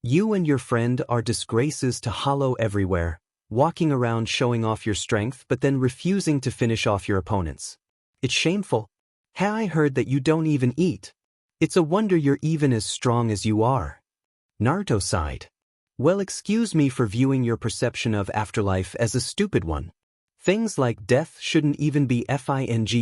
You and your friend are disgraces to hollow everywhere, walking around showing off your strength but then refusing to finish off your opponents. It's shameful. I heard that you don't even eat. It's a wonder you're even as strong as you are. Naruto sighed. Well, excuse me for viewing your perception of afterlife as a stupid one. Things like death shouldn't even be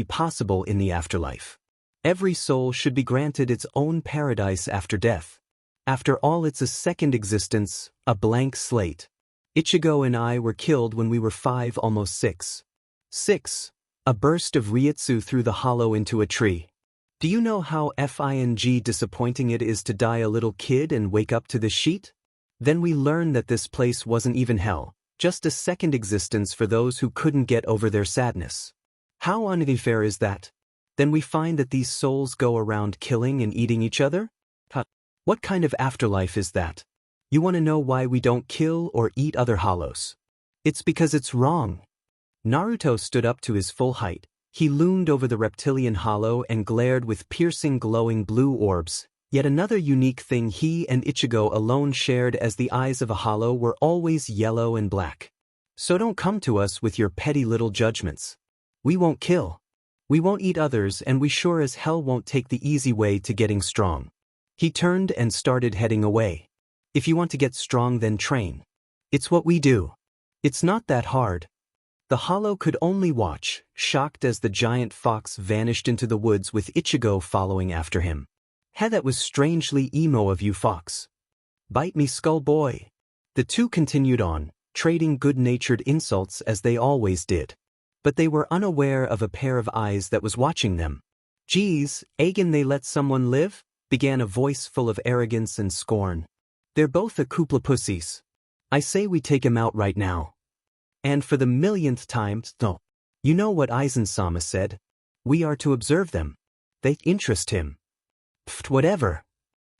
possible in the afterlife. Every soul should be granted its own paradise after death. After all, it's a second existence, a blank slate. Ichigo and I were killed when we were 5, almost 6. 6. A burst of Ryutsu threw the hollow into a tree. Do you know how disappointing it is to die a little kid and wake up to this sheet? Then we learned that this place wasn't even hell, just a second existence for those who couldn't get over their sadness. How unfair is that? Then we find that these souls go around killing and eating each other? What kind of afterlife is that? You want to know why we don't kill or eat other hollows? It's because it's wrong. Naruto stood up to his full height. He loomed over the reptilian hollow and glared with piercing glowing blue orbs. Yet another unique thing he and Ichigo alone shared, as the eyes of a hollow were always yellow and black. So don't come to us with your petty little judgments. We won't kill. We won't eat others, and we sure as hell won't take the easy way to getting strong. He turned and started heading away. If you want to get strong, then train. It's what we do. It's not that hard. The hollow could only watch, shocked as the giant fox vanished into the woods with Ichigo following after him. That was strangely emo of you, fox. Bite me, skull boy. The two continued on, trading good-natured insults as they always did. But they were unaware of a pair of eyes that was watching them. Geez, Agen, they let someone live? Began a voice full of arrogance and scorn. They're both a couple of pussies. I say we take him out right now. And for the millionth time, no. You know what Aizen-sama said? We are to observe them. They interest him. Whatever.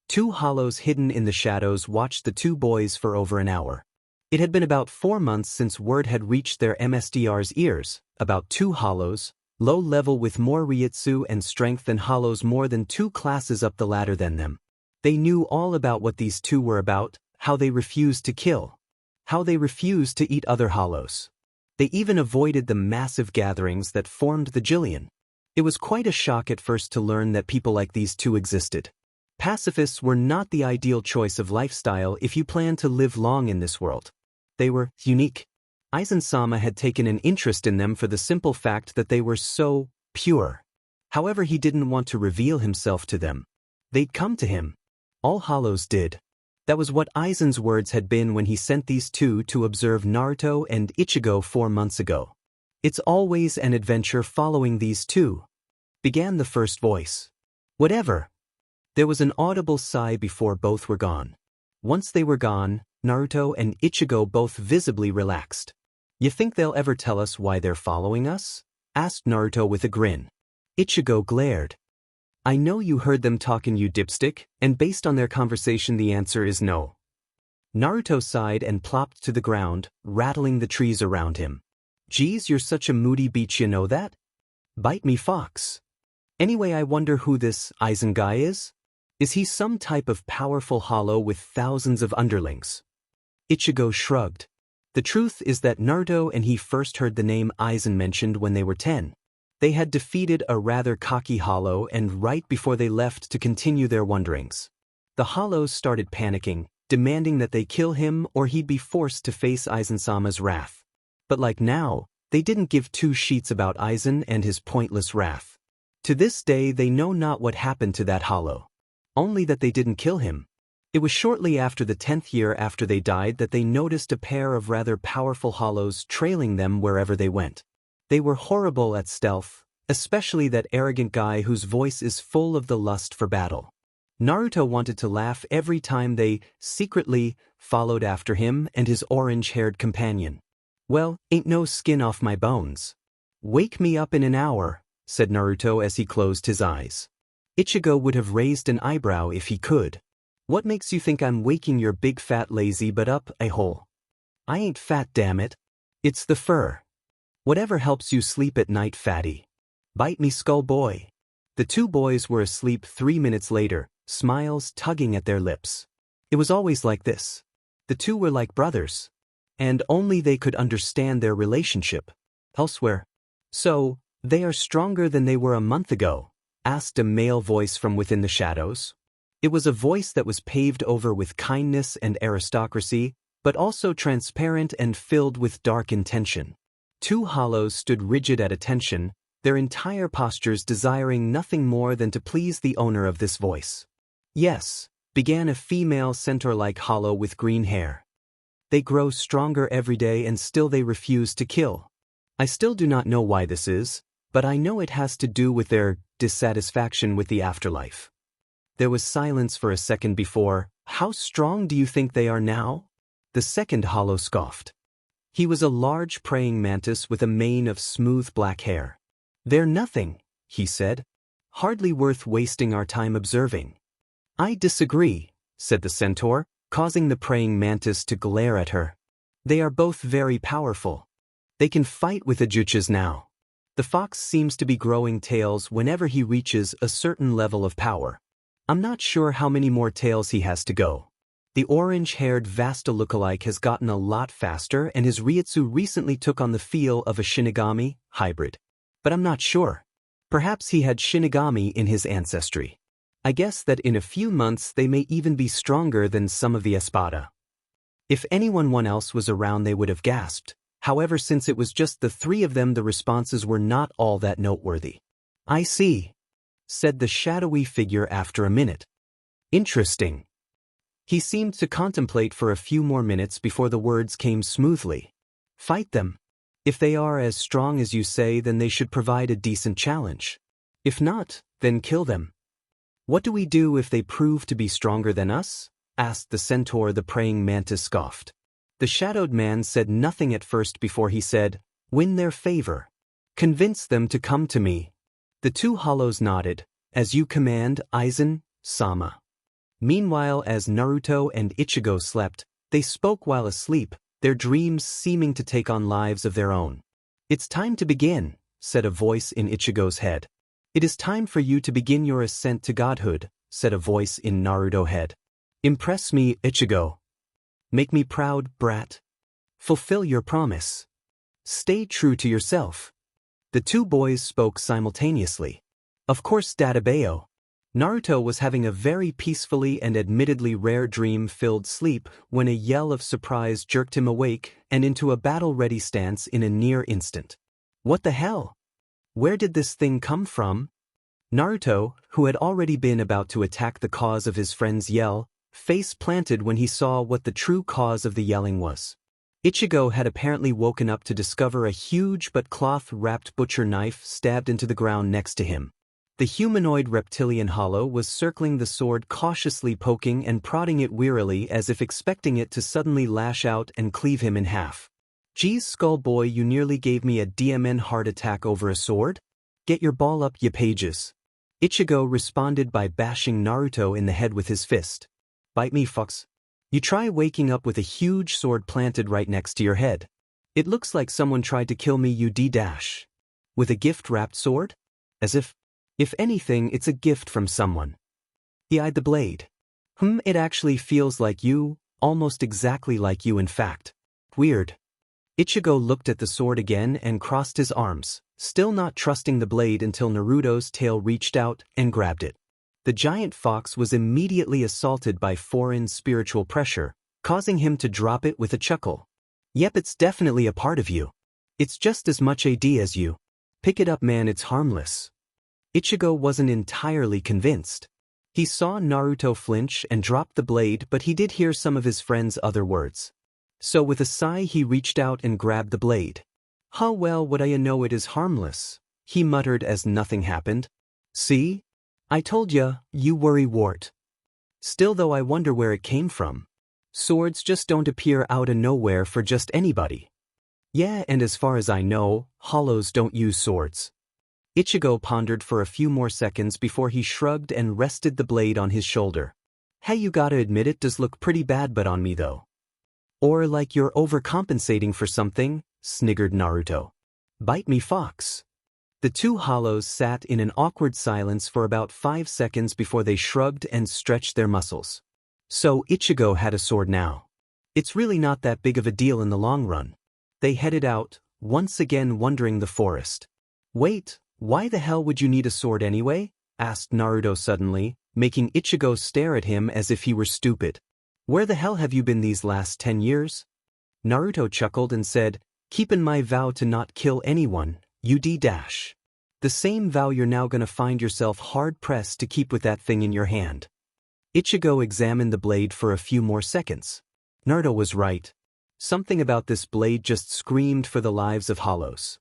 Two hollows hidden in the shadows watched the two boys for over an hour. It had been about 4 months since word had reached their MSDR's ears about two hollows, low level with more Ryutsu and strength than hollows more than 2 classes up the ladder than them. They knew all about what these two were about, how they refused to kill, how they refused to eat other hollows. They even avoided the massive gatherings that formed the Jillian. It was quite a shock at first to learn that people like these two existed. Pacifists were not the ideal choice of lifestyle if you plan to live long in this world. They were unique. Aizen-sama had taken an interest in them for the simple fact that they were so pure. However, he didn't want to reveal himself to them. They'd come to him. All hollows did. That was what Aizen's words had been when he sent these two to observe Naruto and Ichigo 4 months ago. It's always an adventure following these two. began the first voice. Whatever. There was an audible sigh before both were gone. Once they were gone, Naruto and Ichigo both visibly relaxed. You think they'll ever tell us why they're following us? Asked Naruto with a grin. Ichigo glared. I know you heard them talking, you dipstick, and based on their conversation the answer is no. Naruto sighed and plopped to the ground, rattling the trees around him. Geez, you're such a moody beach, you know that? Bite me, fox. Anyway, I wonder who this Aizen guy is? Is he some type of powerful hollow with thousands of underlings? Ichigo shrugged. The truth is that Naruto and he first heard the name Aizen mentioned when they were 10. They had defeated a rather cocky hollow, and right before they left to continue their wanderings, the hollows started panicking, demanding that they kill him or he'd be forced to face Aizen-sama's wrath. But like now, they didn't give two sheets about Aizen and his pointless wrath. To this day they know not what happened to that hollow. Only that they didn't kill him. It was shortly after the 10th year after they died that they noticed a pair of rather powerful hollows trailing them wherever they went. They were horrible at stealth, especially that arrogant guy whose voice is full of the lust for battle. Naruto wanted to laugh every time they secretly followed after him and his orange-haired companion. Well, ain't no skin off my bones. Wake me up in an hour, said Naruto as he closed his eyes. Ichigo would have raised an eyebrow if he could. What makes you think I'm waking your big fat lazy butt up, a-hole? I ain't fat, damn it. It's the fur. Whatever helps you sleep at night, fatty. Bite me, skull boy. The two boys were asleep 3 minutes later, smiles tugging at their lips. It was always like this. The two were like brothers. And only they could understand their relationship. Elsewhere. So, they are stronger than they were a month ago? Asked a male voice from within the shadows. It was a voice that was paved over with kindness and aristocracy, but also transparent and filled with dark intention. Two hollows stood rigid at attention, their entire postures desiring nothing more than to please the owner of this voice. Yes, began a female centaur-like hollow with green hair. They grow stronger every day and still they refuse to kill. I still do not know why this is, but I know it has to do with their dissatisfaction with the afterlife. There was silence for a second before, how strong do you think they are now? The second hollow scoffed. He was a large praying mantis with a mane of smooth black hair. They're nothing, he said. Hardly worth wasting our time observing. I disagree, said the centaur, causing the praying mantis to glare at her. They are both very powerful. They can fight with ajuchas now. The fox seems to be growing tails whenever he reaches a certain level of power. I'm not sure how many more tails he has to go. The orange-haired Vasta lookalike has gotten a lot faster and his Ryutsu recently took on the feel of a Shinigami hybrid. But I'm not sure. Perhaps he had Shinigami in his ancestry. I guess that in a few months they may even be stronger than some of the Espada. If anyone else was around they would have gasped. However, since it was just the three of them the responses were not all that noteworthy. I see, said the shadowy figure after a minute. Interesting. He seemed to contemplate for a few more minutes before the words came smoothly. Fight them. If they are as strong as you say, then they should provide a decent challenge. If not, then kill them. What do we do if they prove to be stronger than us? Asked the centaur. The praying mantis scoffed. The shadowed man said nothing at first before he said, win their favor. Convince them to come to me. The two hollows nodded. As you command, Aizen-sama. Meanwhile, as Naruto and Ichigo slept, they spoke while asleep, their dreams seeming to take on lives of their own. It's time to begin, said a voice in Ichigo's head. It is time for you to begin your ascent to godhood, said a voice in Naruto's head. Impress me, Ichigo. Make me proud, brat. Fulfill your promise. Stay true to yourself. The two boys spoke simultaneously. Of course, Databeo. Naruto was having a very peacefully and admittedly rare dream-filled sleep when a yell of surprise jerked him awake and into a battle-ready stance in a near instant. What the hell? Where did this thing come from? Naruto, who had already been about to attack the cause of his friend's yell, face planted when he saw what the true cause of the yelling was. Ichigo had apparently woken up to discover a huge but cloth-wrapped butcher knife stabbed into the ground next to him. The humanoid reptilian hollow was circling the sword, cautiously poking and prodding it wearily as if expecting it to suddenly lash out and cleave him in half. "Geez, skull boy, you nearly gave me a DMN heart attack over a sword? Get your ball up, ya pages." Ichigo responded by bashing Naruto in the head with his fist. "Bite me, fox. You try waking up with a huge sword planted right next to your head. It looks like someone tried to kill me, you D-dash. With a gift-wrapped sword? As if anything, it's a gift from someone." He eyed the blade. It actually feels like you, almost exactly like you in fact. Weird." Ichigo looked at the sword again and crossed his arms, still not trusting the blade until Naruto's tail reached out and grabbed it. The giant fox was immediately assaulted by foreign spiritual pressure, causing him to drop it with a chuckle. "Yep, it's definitely a part of you. It's just as much AD as you. Pick it up, man, it's harmless." Ichigo wasn't entirely convinced. He saw Naruto flinch and drop the blade, but he did hear some of his friend's other words. So with a sigh he reached out and grabbed the blade. "How well would I know it is harmless?" he muttered as nothing happened. "See? I told ya, you worrywart." Still though, I wonder where it came from. Swords just don't appear out of nowhere for just anybody. Yeah, and as far as I know, hollows don't use swords. Ichigo pondered for a few more seconds before he shrugged and rested the blade on his shoulder. "Hey, you gotta admit it does look pretty bad but on me though." "Or like you're overcompensating for something," sniggered Naruto. "Bite me, fox." The two hollows sat in an awkward silence for about 5 seconds before they shrugged and stretched their muscles. So Ichigo had a sword now. It's really not that big of a deal in the long run. They headed out, once again wandering the forest. "Wait, why the hell would you need a sword anyway?" asked Naruto suddenly, making Ichigo stare at him as if he were stupid. "Where the hell have you been these last 10 years? Naruto chuckled and said, "Keepin' my vow to not kill anyone, you D-dash. The same vow you're now gonna find yourself hard-pressed to keep with that thing in your hand." Ichigo examined the blade for a few more seconds. Naruto was right. Something about this blade just screamed for the lives of hollows.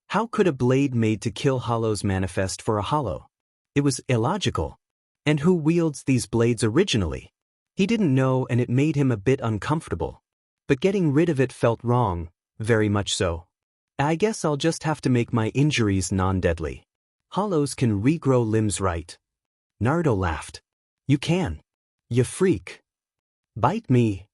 How could a blade made to kill hollows manifest for a hollow? It was illogical. And who wields these blades originally? He didn't know, and it made him a bit uncomfortable. But getting rid of it felt wrong, very much so. "I guess I'll just have to make my injuries non-deadly. Hollows can regrow limbs, right?" Naruto laughed. "You can. You freak." "Bite me."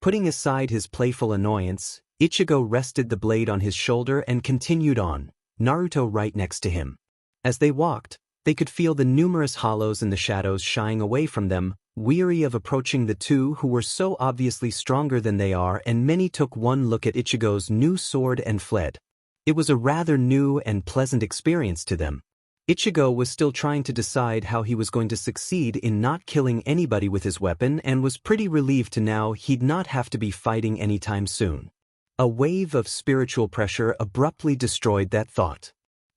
Putting aside his playful annoyance, Ichigo rested the blade on his shoulder and continued on, Naruto right next to him. As they walked, they could feel the numerous hollows in the shadows shying away from them, weary of approaching the two who were so obviously stronger than they are, and many took one look at Ichigo's new sword and fled. It was a rather new and pleasant experience to them. Ichigo was still trying to decide how he was going to succeed in not killing anybody with his weapon and was pretty relieved to know he'd not have to be fighting anytime soon. A wave of spiritual pressure abruptly destroyed that thought.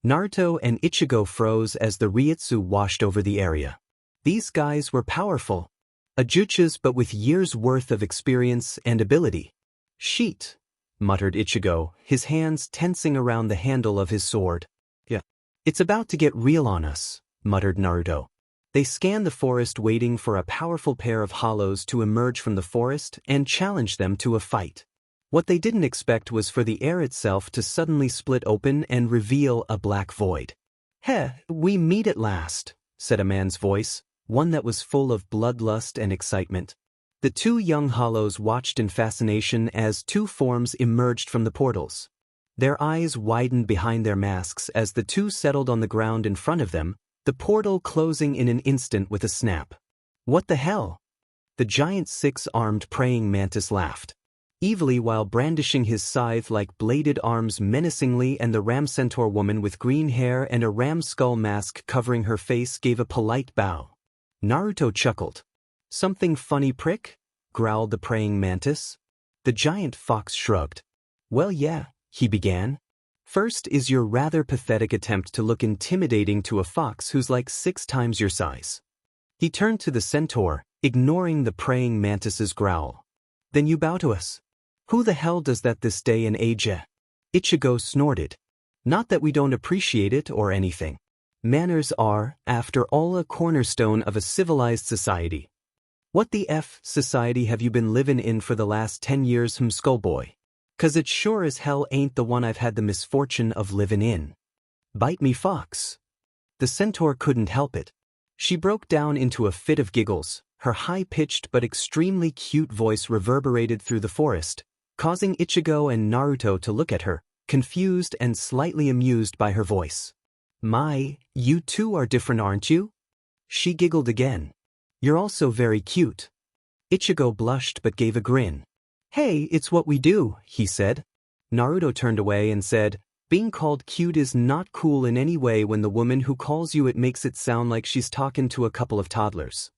Naruto and Ichigo froze as the Ryutsu washed over the area. These guys were powerful. Ajuchas but with years' worth of experience and ability. "Sheet," muttered Ichigo, his hands tensing around the handle of his sword. "Yeah. It's about to get real on us," muttered Naruto. They scanned the forest waiting for a powerful pair of hollows to emerge from the forest and challenge them to a fight. What they didn't expect was for the air itself to suddenly split open and reveal a black void. "Heh, we meet at last," said a man's voice, one that was full of bloodlust and excitement. The two young hollows watched in fascination as two forms emerged from the portals. Their eyes widened behind their masks as the two settled on the ground in front of them, the portal closing in an instant with a snap. "What the hell?" The giant six-armed praying mantis laughed evilly while brandishing his scythe-like bladed arms menacingly, and the ram centaur woman with green hair and a ram skull mask covering her face gave a polite bow. Naruto chuckled. "Something funny, prick?" growled the praying mantis. The giant fox shrugged. "Well, yeah," he began. "First is your rather pathetic attempt to look intimidating to a fox who's like 6 times your size." He turned to the centaur, ignoring the praying mantis's growl. "Then you bow to us. Who the hell does that this day and age? Ichigo snorted. "Not that we don't appreciate it or anything. Manners are, after all, a cornerstone of a civilized society. What the F society have you been livin' in for the last 10 years, skullboy? 'Cause it sure as hell ain't the one I've had the misfortune of livin' in. Bite me fox. The centaur couldn't help it. She broke down into a fit of giggles. Her high-pitched but extremely cute voice reverberated through the forest, causing Ichigo and Naruto to look at her, confused and slightly amused by her voice. My, you two are different, aren't you? She giggled again. You're also very cute. Ichigo blushed but gave a grin. Hey, it's what we do, he said. Naruto turned away and said, being called cute is not cool in any way. When the woman who calls you it makes it sound like she's talking to a couple of toddlers.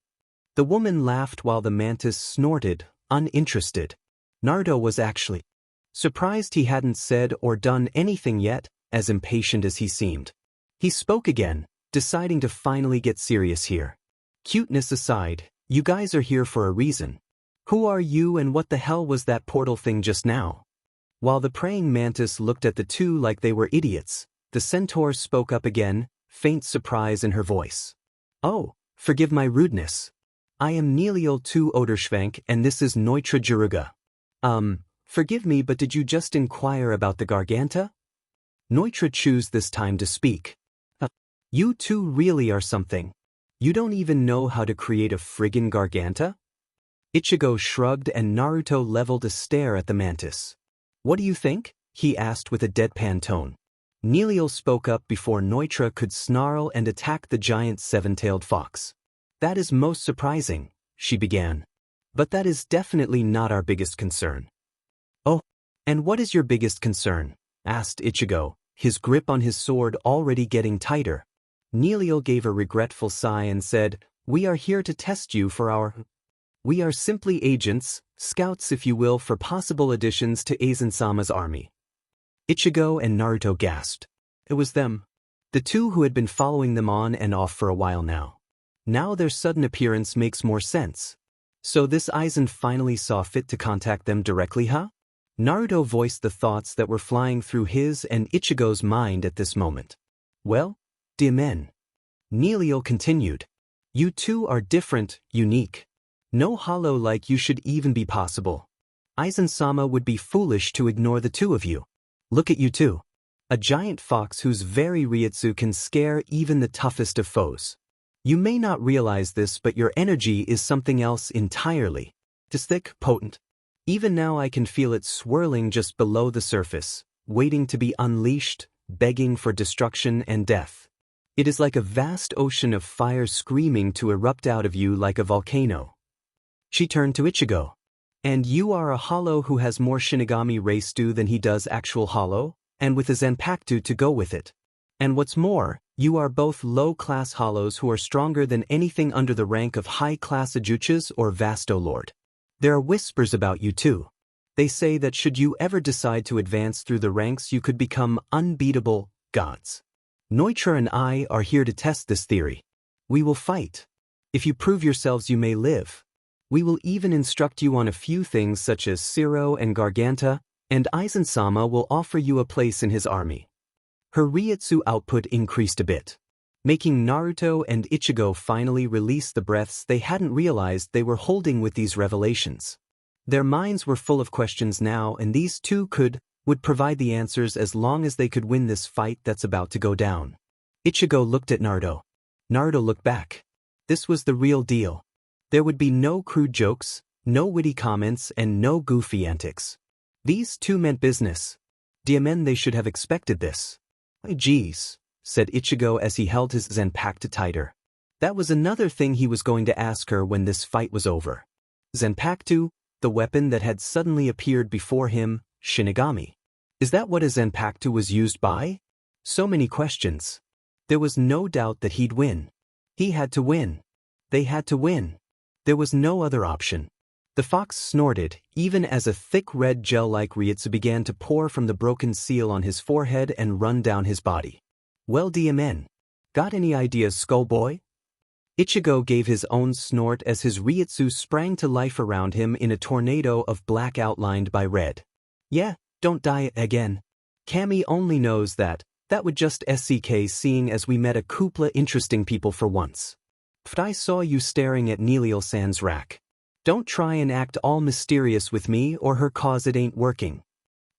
The woman laughed while the mantis snorted, uninterested. Naruto was actually surprised he hadn't said or done anything yet, as impatient as he seemed. He spoke again, deciding to finally get serious here. Cuteness aside, you guys are here for a reason. Who are you and what the hell was that portal thing just now? While the praying mantis looked at the two like they were idiots, the centaur spoke up again, faint surprise in her voice. Oh, forgive my rudeness. I am Neiliel II Oderschwank and this is Neutra Jiruga. Forgive me, but did you just inquire about the Garganta? Neutra chose this time to speak. You two really are something. You don't even know how to create a friggin' Garganta? Ichigo shrugged and Naruto leveled a stare at the mantis. What do you think? He asked with a deadpan tone. Neiliel spoke up before Neutra could snarl and attack the giant seven-tailed fox. That is most surprising, she began. But that is definitely not our biggest concern. Oh, and what is your biggest concern? Asked Ichigo, his grip on his sword already getting tighter. Neiliel gave a regretful sigh and said, we are here to test you for our... We are simply agents, scouts if you will, for possible additions to Aizen-sama's army. Ichigo and Naruto gasped. It was them. The two who had been following them on and off for a while now. Now their sudden appearance makes more sense. So this Aizen finally saw fit to contact them directly, huh? Naruto voiced the thoughts that were flying through his and Ichigo's mind at this moment. Well, dear men. Neiliel continued. You two are different, unique. No hollow like you should even be possible. Aizen-sama would be foolish to ignore the two of you. Look at you two. A giant fox whose very Ryutsu can scare even the toughest of foes. You may not realize this, but your energy is something else entirely. It's thick, potent. Even now I can feel it swirling just below the surface, waiting to be unleashed, begging for destruction and death. It is like a vast ocean of fire screaming to erupt out of you like a volcano. She turned to Ichigo. And you are a hollow who has more Shinigami race-do than he does actual hollow, and with a Zanpakuto to go with it. And what's more, you are both low-class hollows who are stronger than anything under the rank of high-class Ajuchas or Vasto Lord. There are whispers about you too. They say that should you ever decide to advance through the ranks you could become unbeatable gods. Neutra and I are here to test this theory. We will fight. If you prove yourselves you may live. We will even instruct you on a few things such as Siro and Garganta, and Aizen-sama will offer you a place in his army. Her Ryutsu output increased a bit, making Naruto and Ichigo finally release the breaths they hadn't realized they were holding with these revelations. Their minds were full of questions now, and these two would provide the answers as long as they could win this fight that's about to go down. Ichigo looked at Naruto. Naruto looked back. This was the real deal. There would be no crude jokes, no witty comments, and no goofy antics. These two meant business. Dear men, they should have expected this. Why geez, said Ichigo as he held his Zanpakuto tighter. That was another thing he was going to ask her when this fight was over. Zanpakuto, the weapon that had suddenly appeared before him, Shinigami. Is that what a Zanpakuto was used by? So many questions. There was no doubt that he'd win. He had to win. They had to win. There was no other option. The fox snorted, even as a thick red gel-like Ryutsu began to pour from the broken seal on his forehead and run down his body. Well, DMN. Got any ideas, Skullboy? Ichigo gave his own snort as his Ryutsu sprang to life around him in a tornado of black outlined by red. Yeah, don't die again. Kami only knows that, That would just SCK seeing as we met a coupla interesting people for once. But I saw you staring at Neilio-san's rack. Don't try and act all mysterious with me or her cause it ain't working.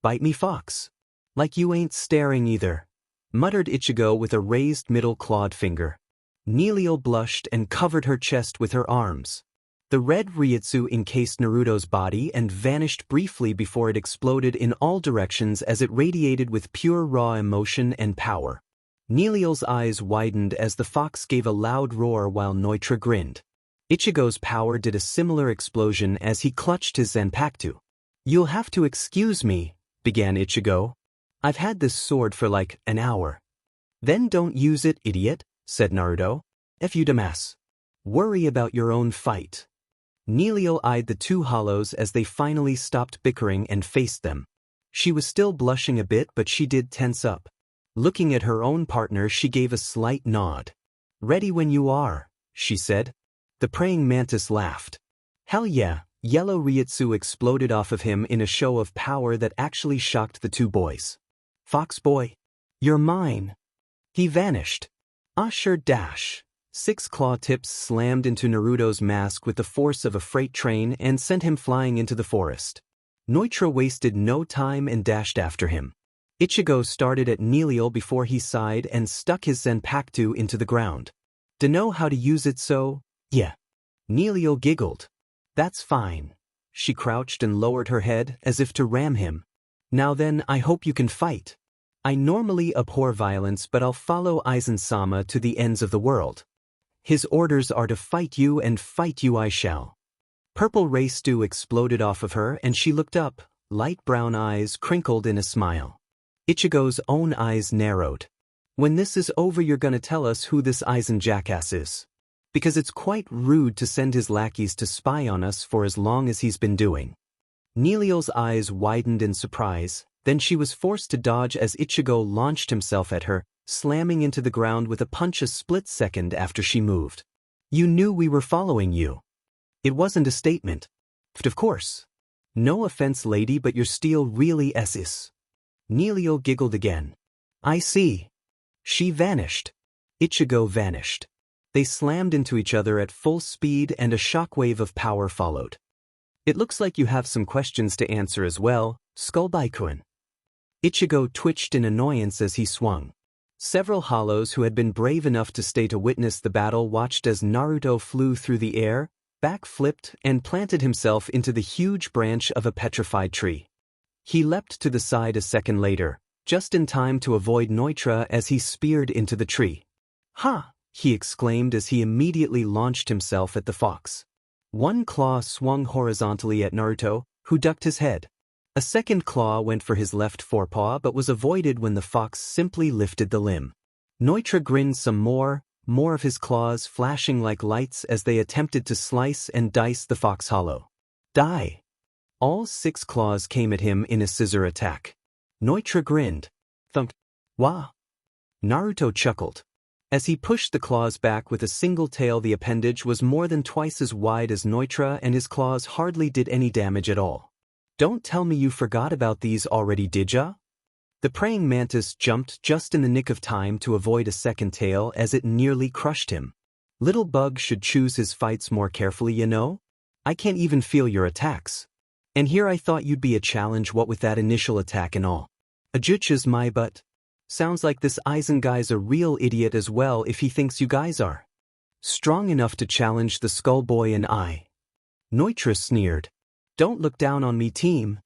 Bite me fox. Like you ain't staring either, muttered Ichigo with a raised middle-clawed finger. Neilio blushed and covered her chest with her arms. The red Ryutsu encased Naruto's body and vanished briefly before it exploded in all directions as it radiated with pure raw emotion and power. Neilio's eyes widened as the fox gave a loud roar while Neutra grinned. Ichigo's power did a similar explosion as he clutched his Zanpakuto. You'll have to excuse me, began Ichigo. I've had this sword for like an hour. Then don't use it, idiot, said Naruto. F you damas. Worry about your own fight. Neilio eyed the two hollows as they finally stopped bickering and faced them. She was still blushing a bit but she did tense up. Looking at her own partner she gave a slight nod. Ready when you are, she said. The praying mantis laughed. Hell yeah, yellow Ryutsu exploded off of him in a show of power that actually shocked the two boys. Fox boy, you're mine. He vanished. Sure dash. 6 claw tips slammed into Naruto's mask with the force of a freight train and sent him flying into the forest. Neutra wasted no time and dashed after him. Ichigo started at Neilio before he sighed and stuck his Zanpakuto into the ground. Dunno how to use it so? Yeah. Neilio giggled. That's fine. She crouched and lowered her head as if to ram him. Now then, I hope you can fight. I normally abhor violence but I'll follow Aizen-sama to the ends of the world. His orders are to fight you and fight you I shall. Purple ray stew exploded off of her and she looked up, light brown eyes crinkled in a smile. Ichigo's own eyes narrowed. When this is over you're gonna tell us who this Aizen jackass is. Because it's quite rude to send his lackeys to spy on us for as long as he's been doing. Neilio's eyes widened in surprise, then she was forced to dodge as Ichigo launched himself at her, slamming into the ground with a punch a split second after she moved. You knew we were following you. It wasn't a statement. Of course. No offense lady but your steel really is. Neilio giggled again. I see. She vanished. Ichigo vanished. They slammed into each other at full speed and a shockwave of power followed. It looks like you have some questions to answer as well, Skullby-kun. Ichigo twitched in annoyance as he swung. Several hollows who had been brave enough to stay to witness the battle watched as Naruto flew through the air, backflipped, and planted himself into the huge branch of a petrified tree. He leapt to the side a second later, just in time to avoid Neutra as he speared into the tree. Ha! He exclaimed as he immediately launched himself at the fox. One claw swung horizontally at Naruto, who ducked his head. A second claw went for his left forepaw but was avoided when the fox simply lifted the limb. Neutra grinned some more of his claws flashing like lights as they attempted to slice and dice the fox hollow. Die! All 6 claws came at him in a scissor attack. Neutra grinned. Thumped. Wah! Naruto chuckled. As he pushed the claws back with a single tail, the appendage was more than twice as wide as Neutra and his claws hardly did any damage at all. Don't tell me you forgot about these already, did ya? The praying mantis jumped just in the nick of time to avoid a second tail as it nearly crushed him. Little bug should choose his fights more carefully, you know? I can't even feel your attacks. And here I thought you'd be a challenge what with that initial attack and all. Ajucha's my butt. Sounds like this Aizen guy's a real idiot as well if he thinks you guys are strong enough to challenge the Skullboy and I. Neutra sneered. Don't look down on me, team.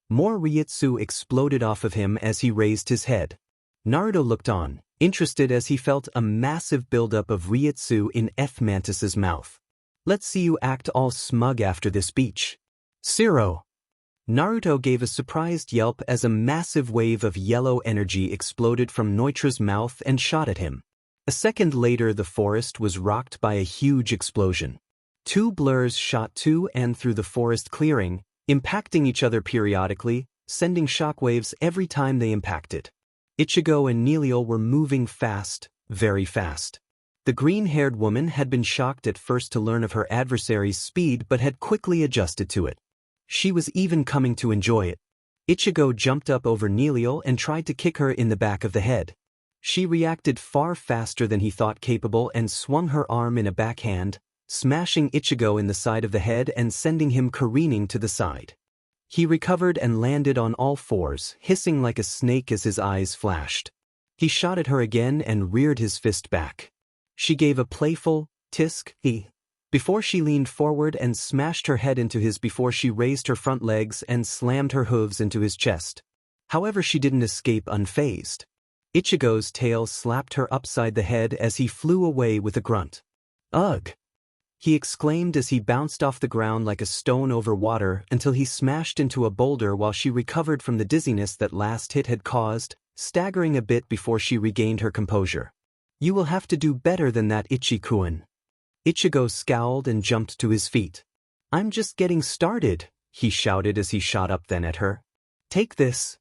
More Ryutsu exploded off of him as he raised his head. Naruto looked on, interested as he felt a massive buildup of Ryutsu in F Mantis's mouth. Let's see you act all smug after this speech. Zero. Naruto gave a surprised yelp as a massive wave of yellow energy exploded from Neutra's mouth and shot at him. A second later the forest was rocked by a huge explosion. 2 blurs shot to and through the forest clearing, impacting each other periodically, sending shockwaves every time they impacted. Ichigo and Neilio were moving fast, very fast. The green-haired woman had been shocked at first to learn of her adversary's speed but had quickly adjusted to it. She was even coming to enjoy it. Ichigo jumped up over Neilio and tried to kick her in the back of the head. She reacted far faster than he thought capable and swung her arm in a backhand, smashing Ichigo in the side of the head and sending him careening to the side. He recovered and landed on all fours, hissing like a snake as his eyes flashed. He shot at her again and reared his fist back. She gave a playful, tisk, before she leaned forward and smashed her head into his before she raised her front legs and slammed her hooves into his chest. However, she didn't escape unfazed. Ichigo's tail slapped her upside the head as he flew away with a grunt. Ugh! He exclaimed as he bounced off the ground like a stone over water until he smashed into a boulder while she recovered from the dizziness that last hit had caused, staggering a bit before she regained her composure. You will have to do better than that, Ichi-kun. Ichigo scowled and jumped to his feet. I'm just getting started, he shouted as he shot up then at her. Take this.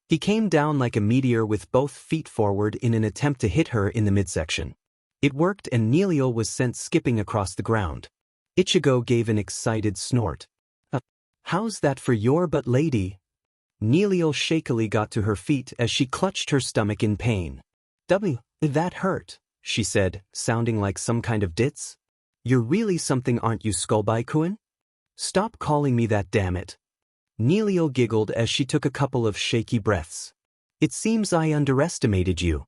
He came down like a meteor with both feet forward in an attempt to hit her in the midsection. It worked and Neilio was sent skipping across the ground. Ichigo gave an excited snort. How's that for your butt, lady? Neilio shakily got to her feet as she clutched her stomach in pain. That hurt, she said, sounding like some kind of ditz. You're really something, aren't you, Skullby-kun? Stop calling me that, damn it. Neilio giggled as she took a couple of shaky breaths. It seems I underestimated you.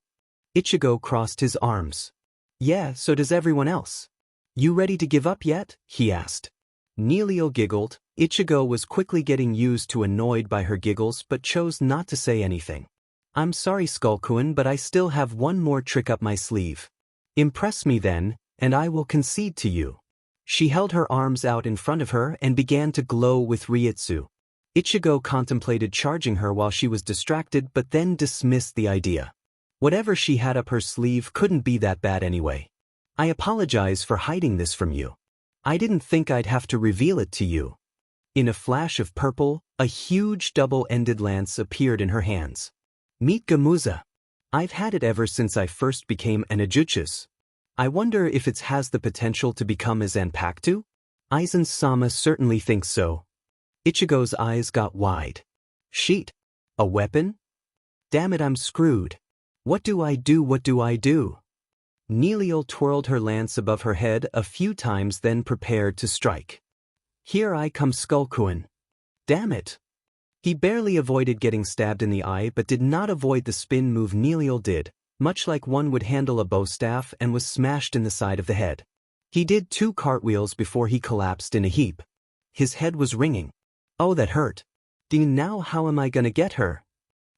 Ichigo crossed his arms. Yeah, so does everyone else. You ready to give up yet? He asked. Neilio giggled. Ichigo was quickly getting used to annoyed by her giggles but chose not to say anything. I'm sorry, Skull-kun, but I still have one more trick up my sleeve. Impress me then, and I will concede to you. She held her arms out in front of her and began to glow with Ryutsu. Ichigo contemplated charging her while she was distracted but then dismissed the idea. Whatever she had up her sleeve couldn't be that bad anyway. I apologize for hiding this from you. I didn't think I'd have to reveal it to you. In a flash of purple, a huge double-ended lance appeared in her hands. Meet Gamuza. I've had it ever since I first became an Ajutsus. I wonder if it has the potential to become a Zanpakuto? Aizen-sama certainly thinks so. Ichigo's eyes got wide. Sheet. A weapon? Damn it, I'm screwed. What do I do? What do I do? Neilio twirled her lance above her head a few times then prepared to strike. Here I come, Skull-kun. Damn it. He barely avoided getting stabbed in the eye but did not avoid the spin move Neilio did, much like one would handle a bow staff, and was smashed in the side of the head. He did 2 cartwheels before he collapsed in a heap. His head was ringing. Oh, that hurt. Now how am I gonna get her?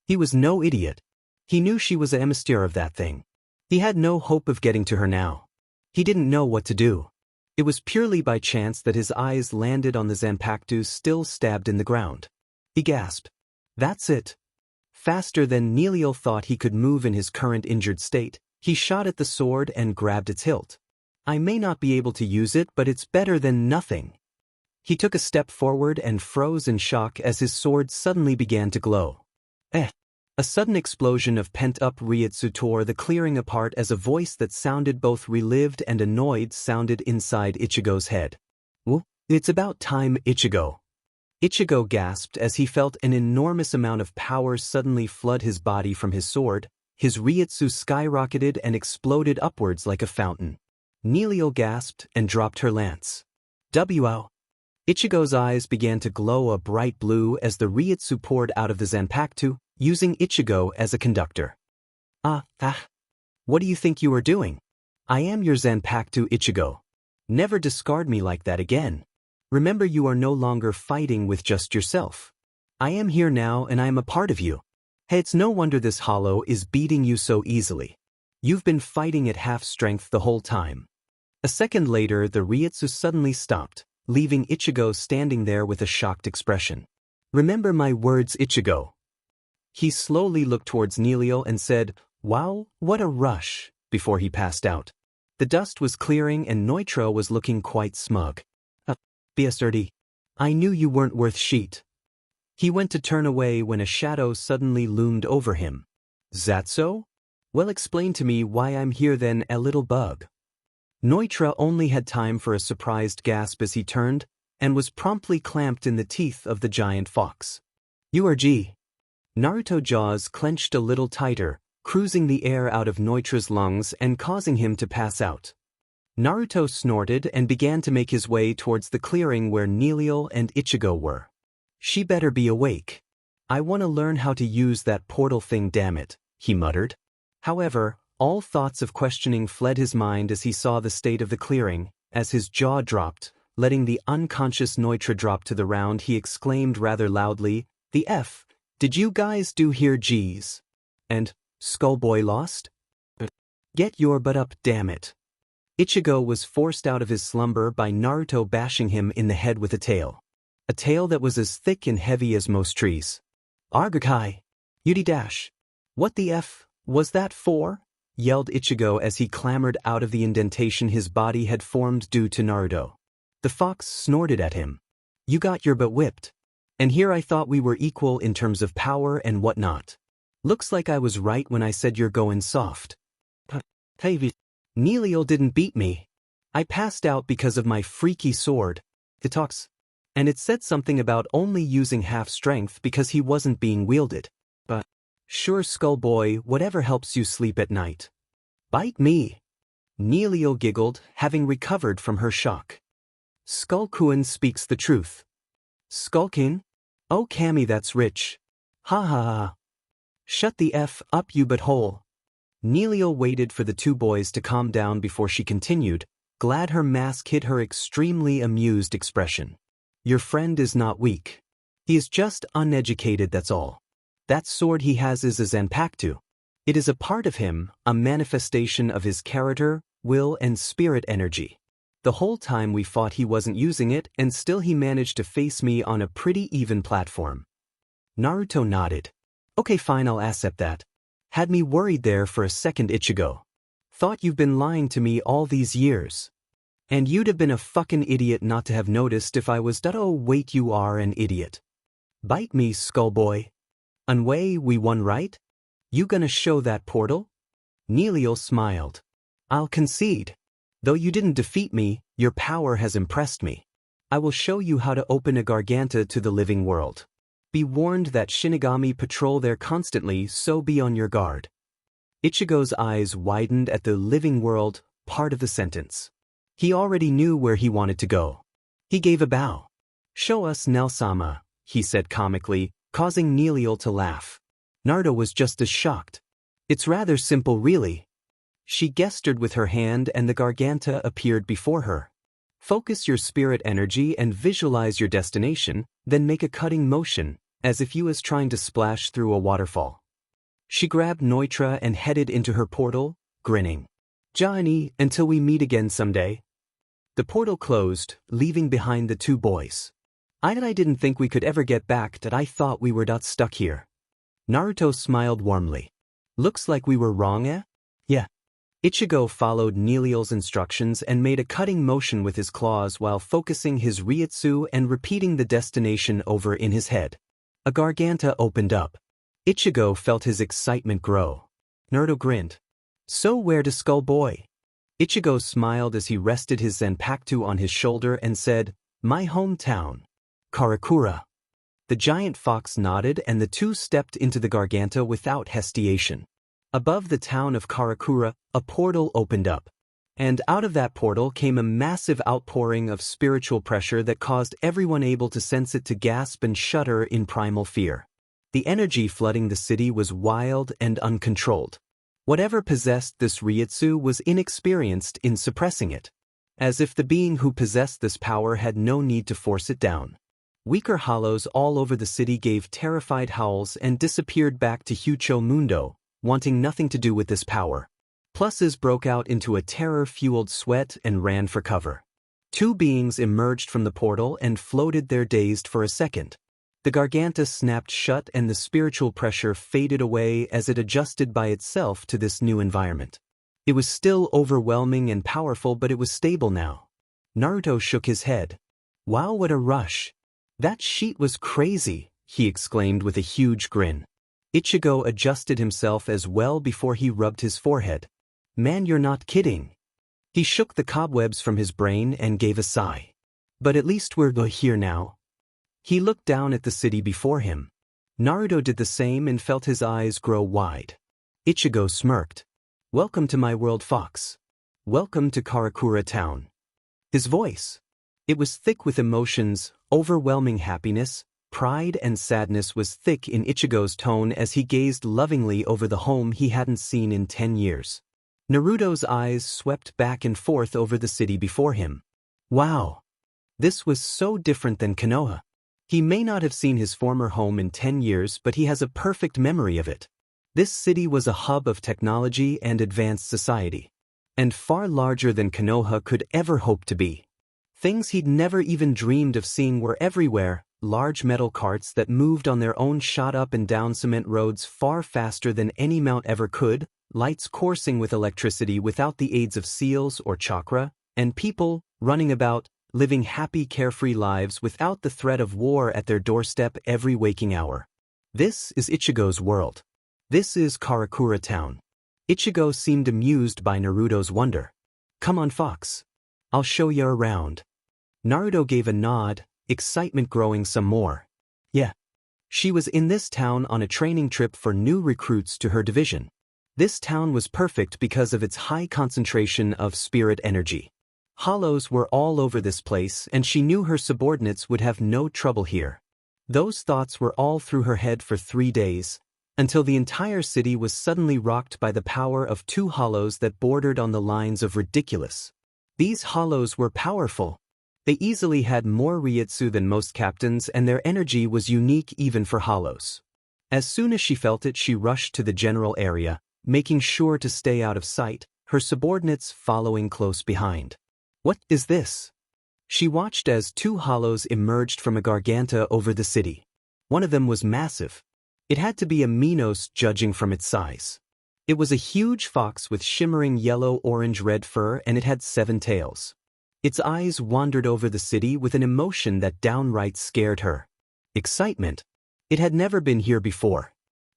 He was no idiot. He knew she was a emissary of that thing. He had no hope of getting to her now. He didn't know what to do. It was purely by chance that his eyes landed on the Zanpakuto still stabbed in the ground. He gasped. That's it. Faster than Neilio thought he could move in his current injured state, he shot at the sword and grabbed its hilt. I may not be able to use it, but it's better than nothing. He took a step forward and froze in shock as his sword suddenly began to glow. A sudden explosion of pent-up Ryutsu tore the clearing apart as a voice that sounded both relieved and annoyed sounded inside Ichigo's head. It's about time, Ichigo. Ichigo gasped as he felt an enormous amount of power suddenly flood his body from his sword. His Ryutsu skyrocketed and exploded upwards like a fountain. Neilio gasped and dropped her lance. Wow. Ichigo's eyes began to glow a bright blue as the Ryutsu poured out of the Zanpakuto, using Ichigo as a conductor. What do you think you are doing? I am your Zanpakuto, Ichigo. Never discard me like that again. Remember, you are no longer fighting with just yourself. I am here now and I am a part of you. Hey, it's no wonder this hollow is beating you so easily. You've been fighting at half strength the whole time. A second later, the Ryutsu suddenly stopped, leaving Ichigo standing there with a shocked expression. Remember my words, Ichigo. He slowly looked towards Neilio and said, Wow, what a rush, before he passed out. The dust was clearing and Neutro was looking quite smug. BSRD. I knew you weren't worth shit. He went to turn away when a shadow suddenly loomed over him. That so? Well, explain to me why I'm here then, a little bug. Neutro only had time for a surprised gasp as he turned, and was promptly clamped in the teeth of the giant fox. URG. Naruto jaws clenched a little tighter, cruising the air out of Neutra's lungs and causing him to pass out. Naruto snorted and began to make his way towards the clearing where Naruto and Ichigo were. She better be awake. I want to learn how to use that portal thing, damn it, he muttered. However, all thoughts of questioning fled his mind as he saw the state of the clearing. As his jaw dropped, letting the unconscious Neutra drop to the ground, he exclaimed rather loudly, "The F did you guys do here, geez? And Skullboy lost? Get your butt up, damn it." Ichigo was forced out of his slumber by Naruto bashing him in the head with a tail. A tail that was as thick and heavy as most trees. "Argakai! Yudi dash! What the F was that for?" yelled Ichigo as he clambered out of the indentation his body had formed due to Naruto. The fox snorted at him. "You got your butt whipped. And here I thought we were equal in terms of power and whatnot. Looks like I was right when I said you're going soft." "Hey, Naruto didn't beat me. I passed out because of my freaky sword. It talks. And it said something about only using half strength because he wasn't being wielded. But sure, Skullboy, whatever helps you sleep at night." "Bite me." Naruto giggled, having recovered from her shock. "Skullkuin speaks the truth." "Skulkin? Oh, Cammy, that's rich. Ha ha ha. Shut the F up, you butthole." Naruto waited for the two boys to calm down before she continued, glad her mask hid her extremely amused expression. "Your friend is not weak. He is just uneducated, that's all. That sword he has is a Zanpakuto. It is a part of him, a manifestation of his character, will, and spirit energy. The whole time we fought he wasn't using it, and still he managed to face me on a pretty even platform." Naruto nodded. "Okay, fine, I'll accept that. Had me worried there for a second, Ichigo. Thought you've been lying to me all these years. And you'd have been a fucking idiot not to have noticed if I was oh wait, you are an idiot. Bite me, Skullboy. Anyway, we won, right? You gonna show that portal?" Naruto smiled. "I'll concede. Though you didn't defeat me, your power has impressed me. I will show you how to open a Garganta to the living world. Be warned that Shinigami patrol there constantly, so be on your guard." Ichigo's eyes widened at the living world part of the sentence. He already knew where he wanted to go. He gave a bow. "Show us, Nelsama," he said comically, causing Naruto to laugh. Naruto was just as shocked. "It's rather simple, really." She gestured with her hand and the Garganta appeared before her. "Focus your spirit energy and visualize your destination, then make a cutting motion, as if you was trying to splash through a waterfall." She grabbed Neutra and headed into her portal, grinning. "Johnny, until we meet again someday." The portal closed, leaving behind the two boys. I didn't think we could ever get back, that I thought we were stuck here." Naruto smiled warmly. "Looks like we were wrong, eh?" "Yeah." Ichigo followed Naruto's instructions and made a cutting motion with his claws while focusing his Ryutsu and repeating the destination over in his head. A Garganta opened up. Ichigo felt his excitement grow. Naruto grinned. "So where to, Skullboy?" Ichigo smiled as he rested his Zanpakuto on his shoulder and said, "My hometown. Karakura." The giant fox nodded and the two stepped into the Garganta without hesitation. Above the town of Karakura, a portal opened up. And out of that portal came a massive outpouring of spiritual pressure that caused everyone able to sense it to gasp and shudder in primal fear. The energy flooding the city was wild and uncontrolled. Whatever possessed this Ryutsu was inexperienced in suppressing it, as if the being who possessed this power had no need to force it down. Weaker hollows all over the city gave terrified howls and disappeared back to Huecho Mundo, wanting nothing to do with this power. Pluses broke out into a terror-fueled sweat and ran for cover. Two beings emerged from the portal and floated there dazed for a second. The Garganta snapped shut and the spiritual pressure faded away as it adjusted by itself to this new environment. It was still overwhelming and powerful, but it was stable now. Naruto shook his head. "Wow, what a rush. That sheet was crazy," he exclaimed with a huge grin. Ichigo adjusted himself as well before he rubbed his forehead. "Man, you're not kidding." He shook the cobwebs from his brain and gave a sigh. "But at least we're here now." He looked down at the city before him. Naruto did the same and felt his eyes grow wide. Ichigo smirked. Welcome to my world, Fox. Welcome to Karakura Town. His voice. It was thick with emotions, overwhelming happiness, pride and sadness was thick in Ichigo's tone as he gazed lovingly over the home he hadn't seen in 10 years. Naruto's eyes swept back and forth over the city before him. Wow! This was so different than Konoha. He may not have seen his former home in 10 years, but he has a perfect memory of it. This city was a hub of technology and advanced society. And far larger than Konoha could ever hope to be. Things he'd never even dreamed of seeing were everywhere. Large metal carts that moved on their own shot up and down cement roads far faster than any mount ever could, lights coursing with electricity without the aids of seals or chakra, and people running about, living happy carefree lives without the threat of war at their doorstep every waking hour. This is Ichigo's world. This is Karakura Town. Ichigo seemed amused by Naruto's wonder. Come on, Fox. I'll show you around. Naruto gave a nod, excitement growing some more. Yeah. She was in this town on a training trip for new recruits to her division. This town was perfect because of its high concentration of spirit energy. Hollows were all over this place and she knew her subordinates would have no trouble here. Those thoughts were all through her head for 3 days, until the entire city was suddenly rocked by the power of 2 hollows that bordered on the lines of ridiculous. These hollows were powerful. They easily had more Ryutsu than most captains and their energy was unique even for hollows. As soon as she felt it, she rushed to the general area, making sure to stay out of sight, her subordinates following close behind. What is this? She watched as 2 hollows emerged from a garganta over the city. One of them was massive. It had to be a Minos judging from its size. It was a huge fox with shimmering yellow-orange-red fur and it had 7 tails. Its eyes wandered over the city with an emotion that downright scared her. Excitement. It had never been here before.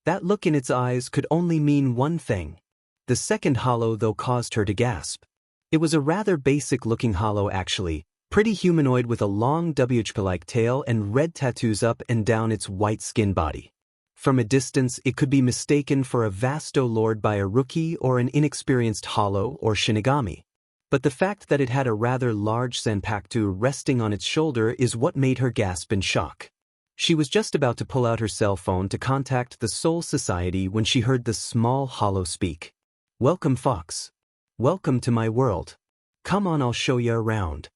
That look in its eyes could only mean one thing. The second hollow, though, caused her to gasp. It was a rather basic-looking hollow actually, pretty humanoid with a long WHP-like tail and red tattoos up and down its white skin body. From a distance, it could be mistaken for a vasto lord by a rookie or an inexperienced hollow or shinigami. But the fact that it had a rather large zanpakuto resting on its shoulder is what made her gasp in shock. She was just about to pull out her cell phone to contact the Soul Society when she heard the small hollow speak. Welcome, Fox. Welcome to my world. Come on, I'll show you around.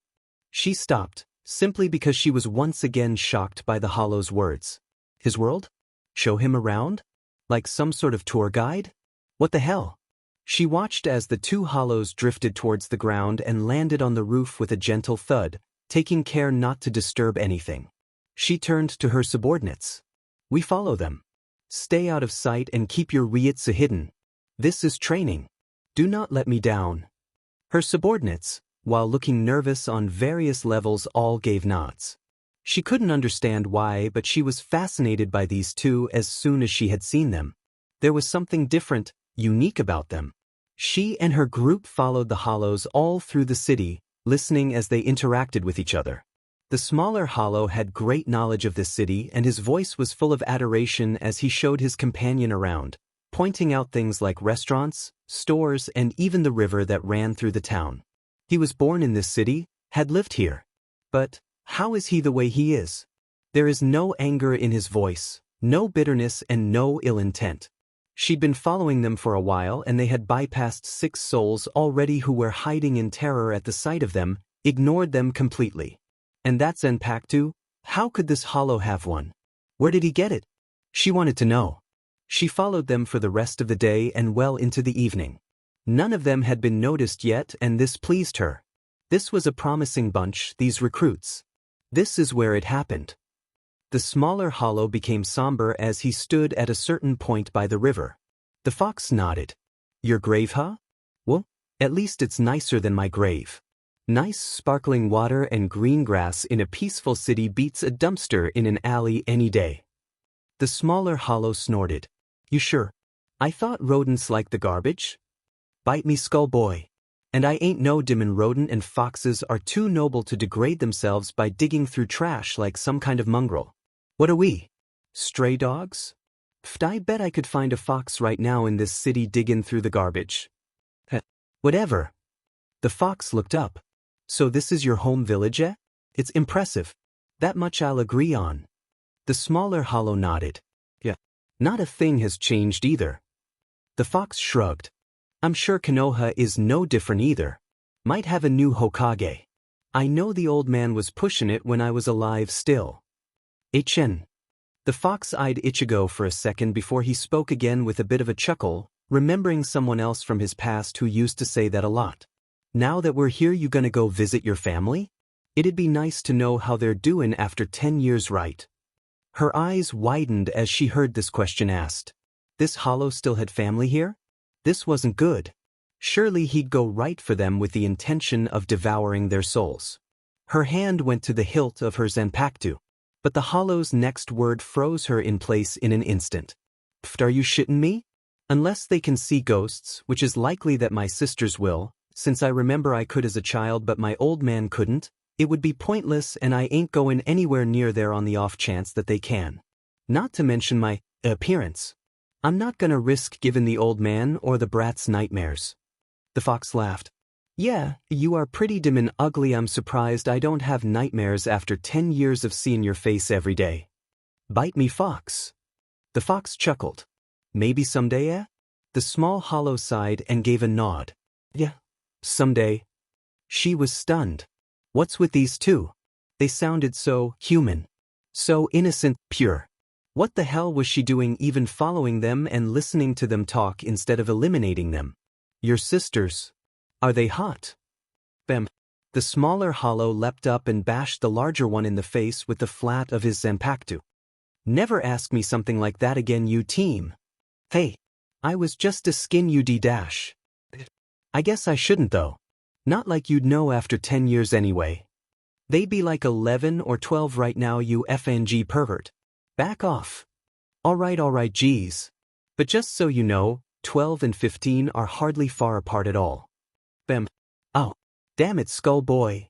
She stopped, simply because she was once again shocked by the hollow's words. His world? Show him around? Like some sort of tour guide? What the hell? She watched as the 2 hollows drifted towards the ground and landed on the roof with a gentle thud, taking care not to disturb anything. She turned to her subordinates. We follow them. Stay out of sight and keep your Ryutsu hidden. This is training. Do not let me down. Her subordinates, while looking nervous on various levels, all gave nods. She couldn't understand why, but she was fascinated by these 2 as soon as she had seen them. There was something different, unique about them. She and her group followed the hollows all through the city, listening as they interacted with each other. The smaller hollow had great knowledge of this city and his voice was full of adoration as he showed his companion around, pointing out things like restaurants, stores, and even the river that ran through the town. He was born in this city, had lived here. But how is he the way he is? There is no anger in his voice, no bitterness and no ill intent. She'd been following them for a while and they had bypassed 6 souls already who were hiding in terror at the sight of them, ignored them completely. And that zanpakuto? How could this hollow have one? Where did he get it? She wanted to know. She followed them for the rest of the day and well into the evening. None of them had been noticed yet and this pleased her. This was a promising bunch, these recruits. This is where it happened. The smaller hollow became somber as he stood at a certain point by the river. The fox nodded. Your grave, huh? Well, at least it's nicer than my grave. Nice sparkling water and green grass in a peaceful city beats a dumpster in an alley any day. The smaller hollow snorted. You sure? I thought rodents liked the garbage? Bite me, skull boy. And I ain't no demon. Rodent and foxes are too noble to degrade themselves by digging through trash like some kind of mongrel. What are we? Stray dogs? Pfft, I bet I could find a fox right now in this city digging through the garbage. Heh. Whatever. The fox looked up. So this is your home village, eh? It's impressive. That much I'll agree on. The smaller hollow nodded. Yeah. Not a thing has changed either. The fox shrugged. I'm sure Konoha is no different either. Might have a new Hokage. I know the old man was pushing it when I was alive still. Ichen. The fox eyed Ichigo for a second before he spoke again with a bit of a chuckle, remembering someone else from his past who used to say that a lot. Now that we're here, you gonna go visit your family? It'd be nice to know how they're doing after 10 years, right? Her eyes widened as she heard this question asked. This hollow still had family here? This wasn't good. Surely he'd go right for them with the intention of devouring their souls. Her hand went to the hilt of her zanpakuto, but the hollow's next word froze her in place in an instant. Pfft, are you shitting me? Unless they can see ghosts, which is likely that my sisters will, since I remember I could as a child but my old man couldn't, it would be pointless and I ain't going anywhere near there on the off chance that they can. Not to mention my appearance. I'm not gonna risk giving the old man or the brats nightmares. The fox laughed. Yeah, you are pretty dim and ugly. I'm surprised I don't have nightmares after 10 years of seeing your face every day. Bite me, fox. The fox chuckled. Maybe someday, eh? The small hollow sighed and gave a nod. Yeah, someday. She was stunned. What's with these two? They sounded so human. So innocent, pure. What the hell was she doing even following them and listening to them talk instead of eliminating them? Your sisters. Are they hot? Bam. The smaller hollow leapt up and bashed the larger one in the face with the flat of his zanpakuto. Never ask me something like that again, you team. Hey. I was just a skin UD dash. I guess I shouldn't though. Not like you'd know after 10 years anyway. They be like 11 or 12 right now, you FNG pervert. Back off. Alright, geez. But just so you know, 12 and 15 are hardly far apart at all. Bam. Oh. Damn it, skull boy.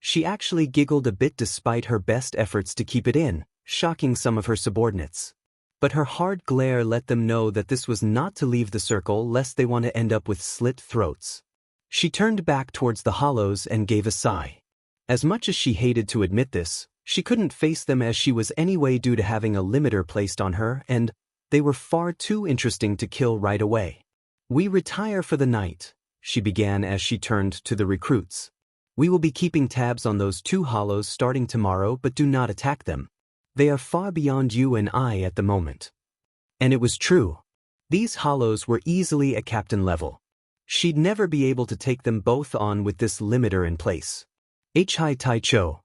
She actually giggled a bit despite her best efforts to keep it in, shocking some of her subordinates. But her hard glare let them know that this was not to leave the circle lest they want to end up with slit throats. She turned back towards the hollows and gave a sigh. As much as she hated to admit this, she couldn't face them as she was anyway due to having a limiter placed on her, and they were far too interesting to kill right away. We retire for the night, she began as she turned to the recruits. We will be keeping tabs on those two hollows starting tomorrow, but do not attack them. They are far beyond you and I at the moment. And it was true. These hollows were easily at captain level. She'd never be able to take them both on with this limiter in place. Hi Taicho.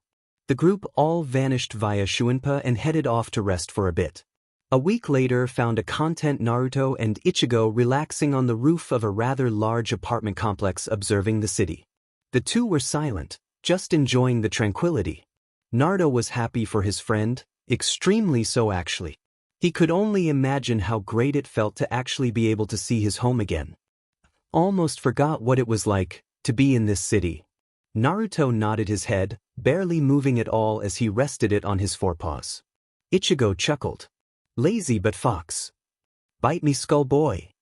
The group all vanished via Shuinpa and headed off to rest for a bit. A week later found a content Naruto and Ichigo relaxing on the roof of a rather large apartment complex observing the city. The two were silent, just enjoying the tranquility. Naruto was happy for his friend, extremely so actually. He could only imagine how great it felt to actually be able to see his home again. Almost forgot what it was like to be in this city. Naruto nodded his head, barely moving at all as he rested it on his forepaws. Ichigo chuckled. Lazy but fox. Bite me, skull boy.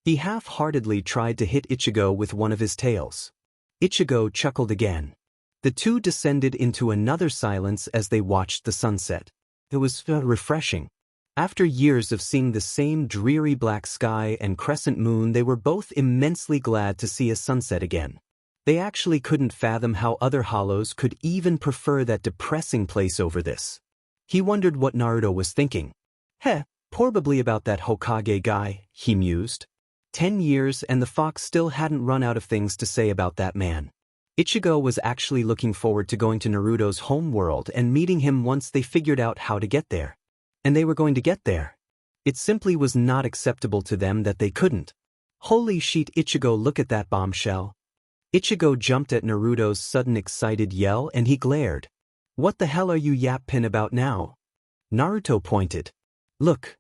He half-heartedly tried to hit Ichigo with one of his tails. Ichigo chuckled again. The two descended into another silence as they watched the sunset. It was refreshing. After years of seeing the same dreary black sky and crescent moon, they were both immensely glad to see a sunset again. They actually couldn't fathom how other hollows could even prefer that depressing place over this. He wondered what Naruto was thinking. Probably about that Hokage guy, he mused. 10 years and the fox still hadn't run out of things to say about that man. Ichigo was actually looking forward to going to Naruto's home world and meeting him once they figured out how to get there. And they were going to get there. It simply was not acceptable to them that they couldn't. Holy shit, Ichigo, look at that bombshell. Ichigo jumped at Naruto's sudden excited yell and he glared. What the hell are you yapping about now? Naruto pointed. Look.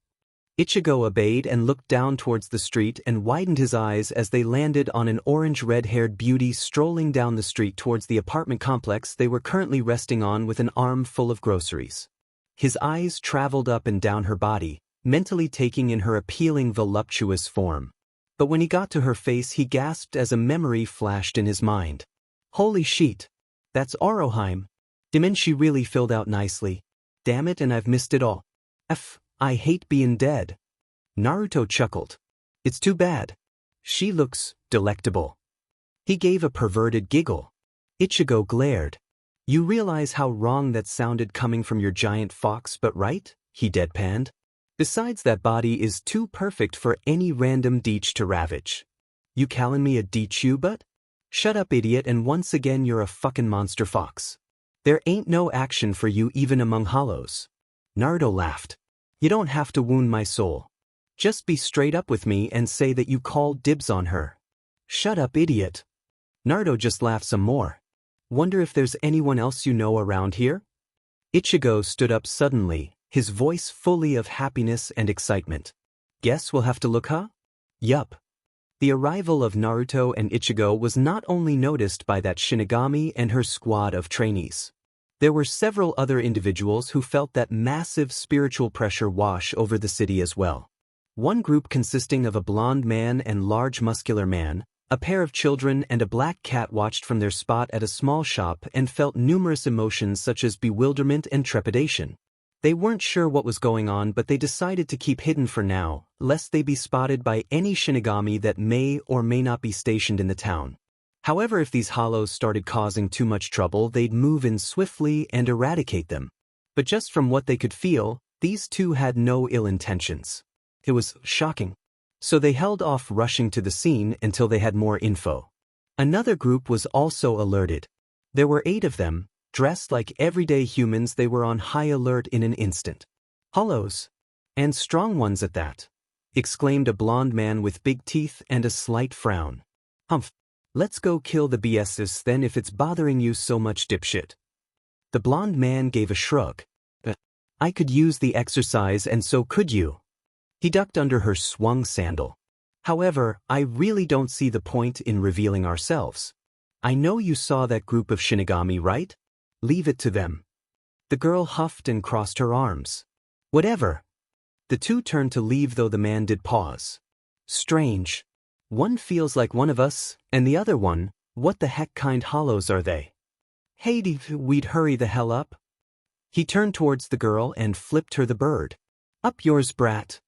Ichigo obeyed and looked down towards the street and widened his eyes as they landed on an orange red-haired beauty strolling down the street towards the apartment complex they were currently resting on with an arm full of groceries. His eyes traveled up and down her body, mentally taking in her appealing voluptuous form. But when he got to her face he gasped as a memory flashed in his mind. Holy shit! That's Oroheim. Dimen, she really filled out nicely. Damn it, and I've missed it all. I hate being dead. Naruto chuckled. It's too bad. She looks delectable. He gave a perverted giggle. Ichigo glared. You realize how wrong that sounded coming from your giant fox, but right? He deadpanned. Besides, that body is too perfect for any random deech to ravage. You calling me a deechu but? Shut up, idiot, and once again you're a fucking monster fox. There ain't no action for you even among hollows. Naruto laughed. You don't have to wound my soul. Just be straight up with me and say that you called dibs on her. Shut up, idiot. Naruto just laughed some more. Wonder if there's anyone else you know around here? Ichigo stood up suddenly, his voice fully of happiness and excitement. Guess we'll have to look, huh? Yup. The arrival of Naruto and Ichigo was not only noticed by that Shinigami and her squad of trainees. There were several other individuals who felt that massive spiritual pressure wash over the city as well. One group consisting of a blonde man and large muscular man, a pair of children and a black cat watched from their spot at a small shop and felt numerous emotions such as bewilderment and trepidation. They weren't sure what was going on, but they decided to keep hidden for now, lest they be spotted by any Shinigami that may or may not be stationed in the town. However, if these hollows started causing too much trouble, they'd move in swiftly and eradicate them. But just from what they could feel, these two had no ill intentions. It was shocking. So they held off rushing to the scene until they had more info. Another group was also alerted. There were 8 of them. Dressed like everyday humans, they were on high alert in an instant. Hollows. And strong ones at that, exclaimed a blond man with big teeth and a slight frown. Humph. Let's go kill the BSs then if it's bothering you so much, dipshit. The blond man gave a shrug. I could use the exercise and so could you. He ducked under her swung sandal. However, I really don't see the point in revealing ourselves. I know you saw that group of Shinigami, right? Leave it to them. The girl huffed and crossed her arms. Whatever. The two turned to leave, though the man did pause. Strange. One feels like one of us, and the other one, what the heck kind hollows are they? Hey, we'd hurry the hell up. He turned towards the girl and flipped her the bird. Up yours, brat.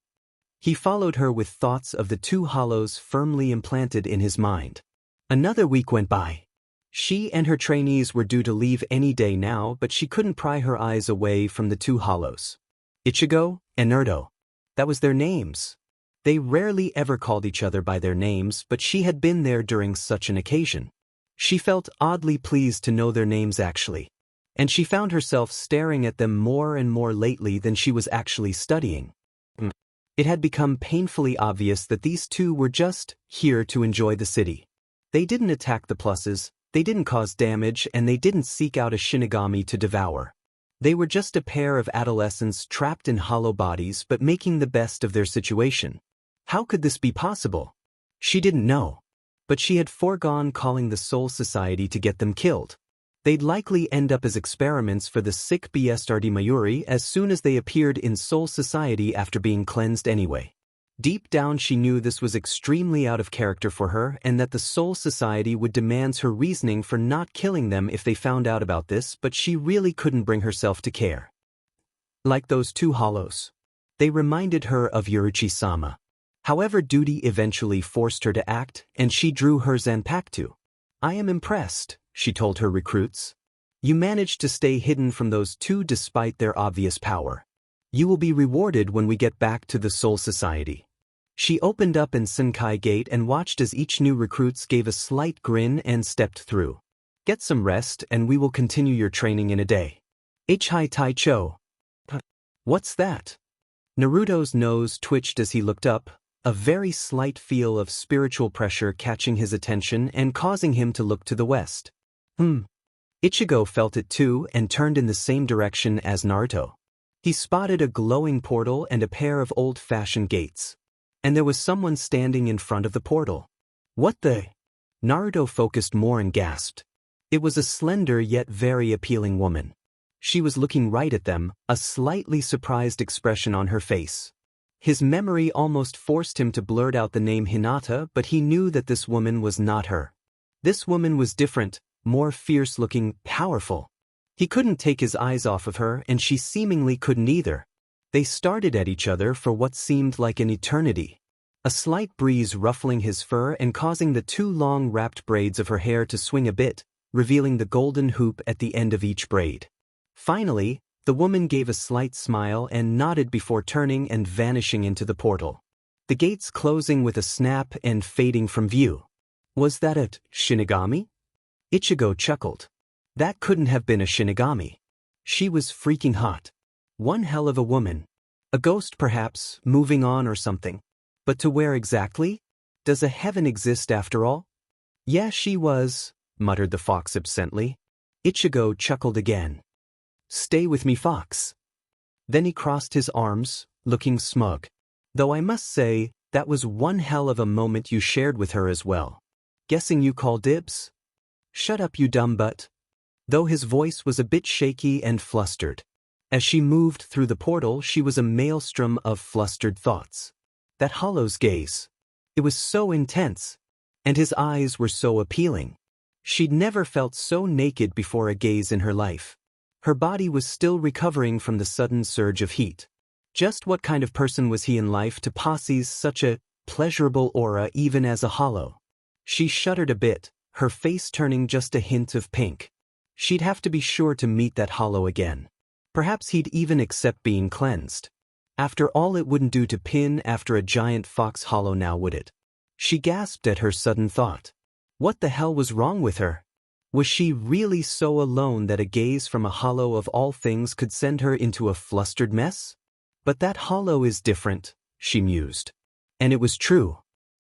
He followed her with thoughts of the 2 hollows firmly implanted in his mind. Another week went by. She and her trainees were due to leave any day now, but she couldn't pry her eyes away from the 2 hollows. Ichigo and Naruto. That was their names. They rarely ever called each other by their names, but she had been there during such an occasion. She felt oddly pleased to know their names actually. And she found herself staring at them more and more lately than she was actually studying. It had become painfully obvious that these 2 were just here to enjoy the city. They didn't attack the pluses, they didn't cause damage, and they didn't seek out a Shinigami to devour. They were just a pair of adolescents trapped in hollow bodies but making the best of their situation. How could this be possible? She didn't know. But she had foregone calling the Soul Society to get them killed. They'd likely end up as experiments for the sick Bsrd Mayuri as soon as they appeared in Soul Society after being cleansed anyway. Deep down she knew this was extremely out of character for her and that the Soul Society would demand her reasoning for not killing them if they found out about this, but she really couldn't bring herself to care. Like those 2 hollows. They reminded her of Yorichi-sama. However, duty eventually forced her to act, and she drew her Zanpakuto. I am impressed, she told her recruits. You managed to stay hidden from those 2 despite their obvious power. You will be rewarded when we get back to the Soul Society. She opened up an Senkai gate and watched as each new recruits gave a slight grin and stepped through. Get some rest and we will continue your training in a day. Ichi Taicho. What's that? Naruto's nose twitched as he looked up, a very slight feel of spiritual pressure catching his attention and causing him to look to the west. Ichigo felt it too and turned in the same direction as Naruto. He spotted a glowing portal and a pair of old-fashioned gates. And there was someone standing in front of the portal. What the? Naruto focused more and gasped. It was a slender yet very appealing woman. She was looking right at them, a slightly surprised expression on her face. His memory almost forced him to blurt out the name Hinata, but he knew that this woman was not her. This woman was different, more fierce-looking, powerful. He couldn't take his eyes off of her, and she seemingly couldn't either. They started at each other for what seemed like an eternity. A slight breeze ruffling his fur and causing the two long wrapped braids of her hair to swing a bit, revealing the golden hoop at the end of each braid. Finally, the woman gave a slight smile and nodded before turning and vanishing into the portal. The gates closing with a snap and fading from view. Was that a Shinigami? Ichigo chuckled. That couldn't have been a Shinigami. She was freaking hot. One hell of a woman. A ghost perhaps, moving on or something. But to where exactly? Does a heaven exist after all? Yeah, she was, muttered the fox absently. Ichigo chuckled again. Stay with me, fox. Then he crossed his arms, looking smug. Though I must say, that was one hell of a moment you shared with her as well. Guessing you call dibs? Shut up, you dumb butt. Though his voice was a bit shaky and flustered. As she moved through the portal, she was a maelstrom of flustered thoughts. That hollow's gaze. It was so intense. And his eyes were so appealing. She'd never felt so naked before a gaze in her life. Her body was still recovering from the sudden surge of heat. Just what kind of person was he in life to possess such a pleasurable aura even as a hollow? She shuddered a bit, her face turning just a hint of pink. She'd have to be sure to meet that hollow again. Perhaps he'd even accept being cleansed. After all, it wouldn't do to pin after a giant fox hollow now, would it? She gasped at her sudden thought. What the hell was wrong with her? Was she really so alone that a gaze from a hollow of all things could send her into a flustered mess? But that hollow is different, she mused. And it was true.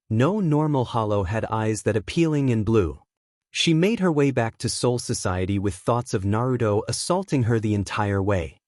No normal hollow had eyes that appealing in blue. She made her way back to Soul Society with thoughts of Naruto assaulting her the entire way.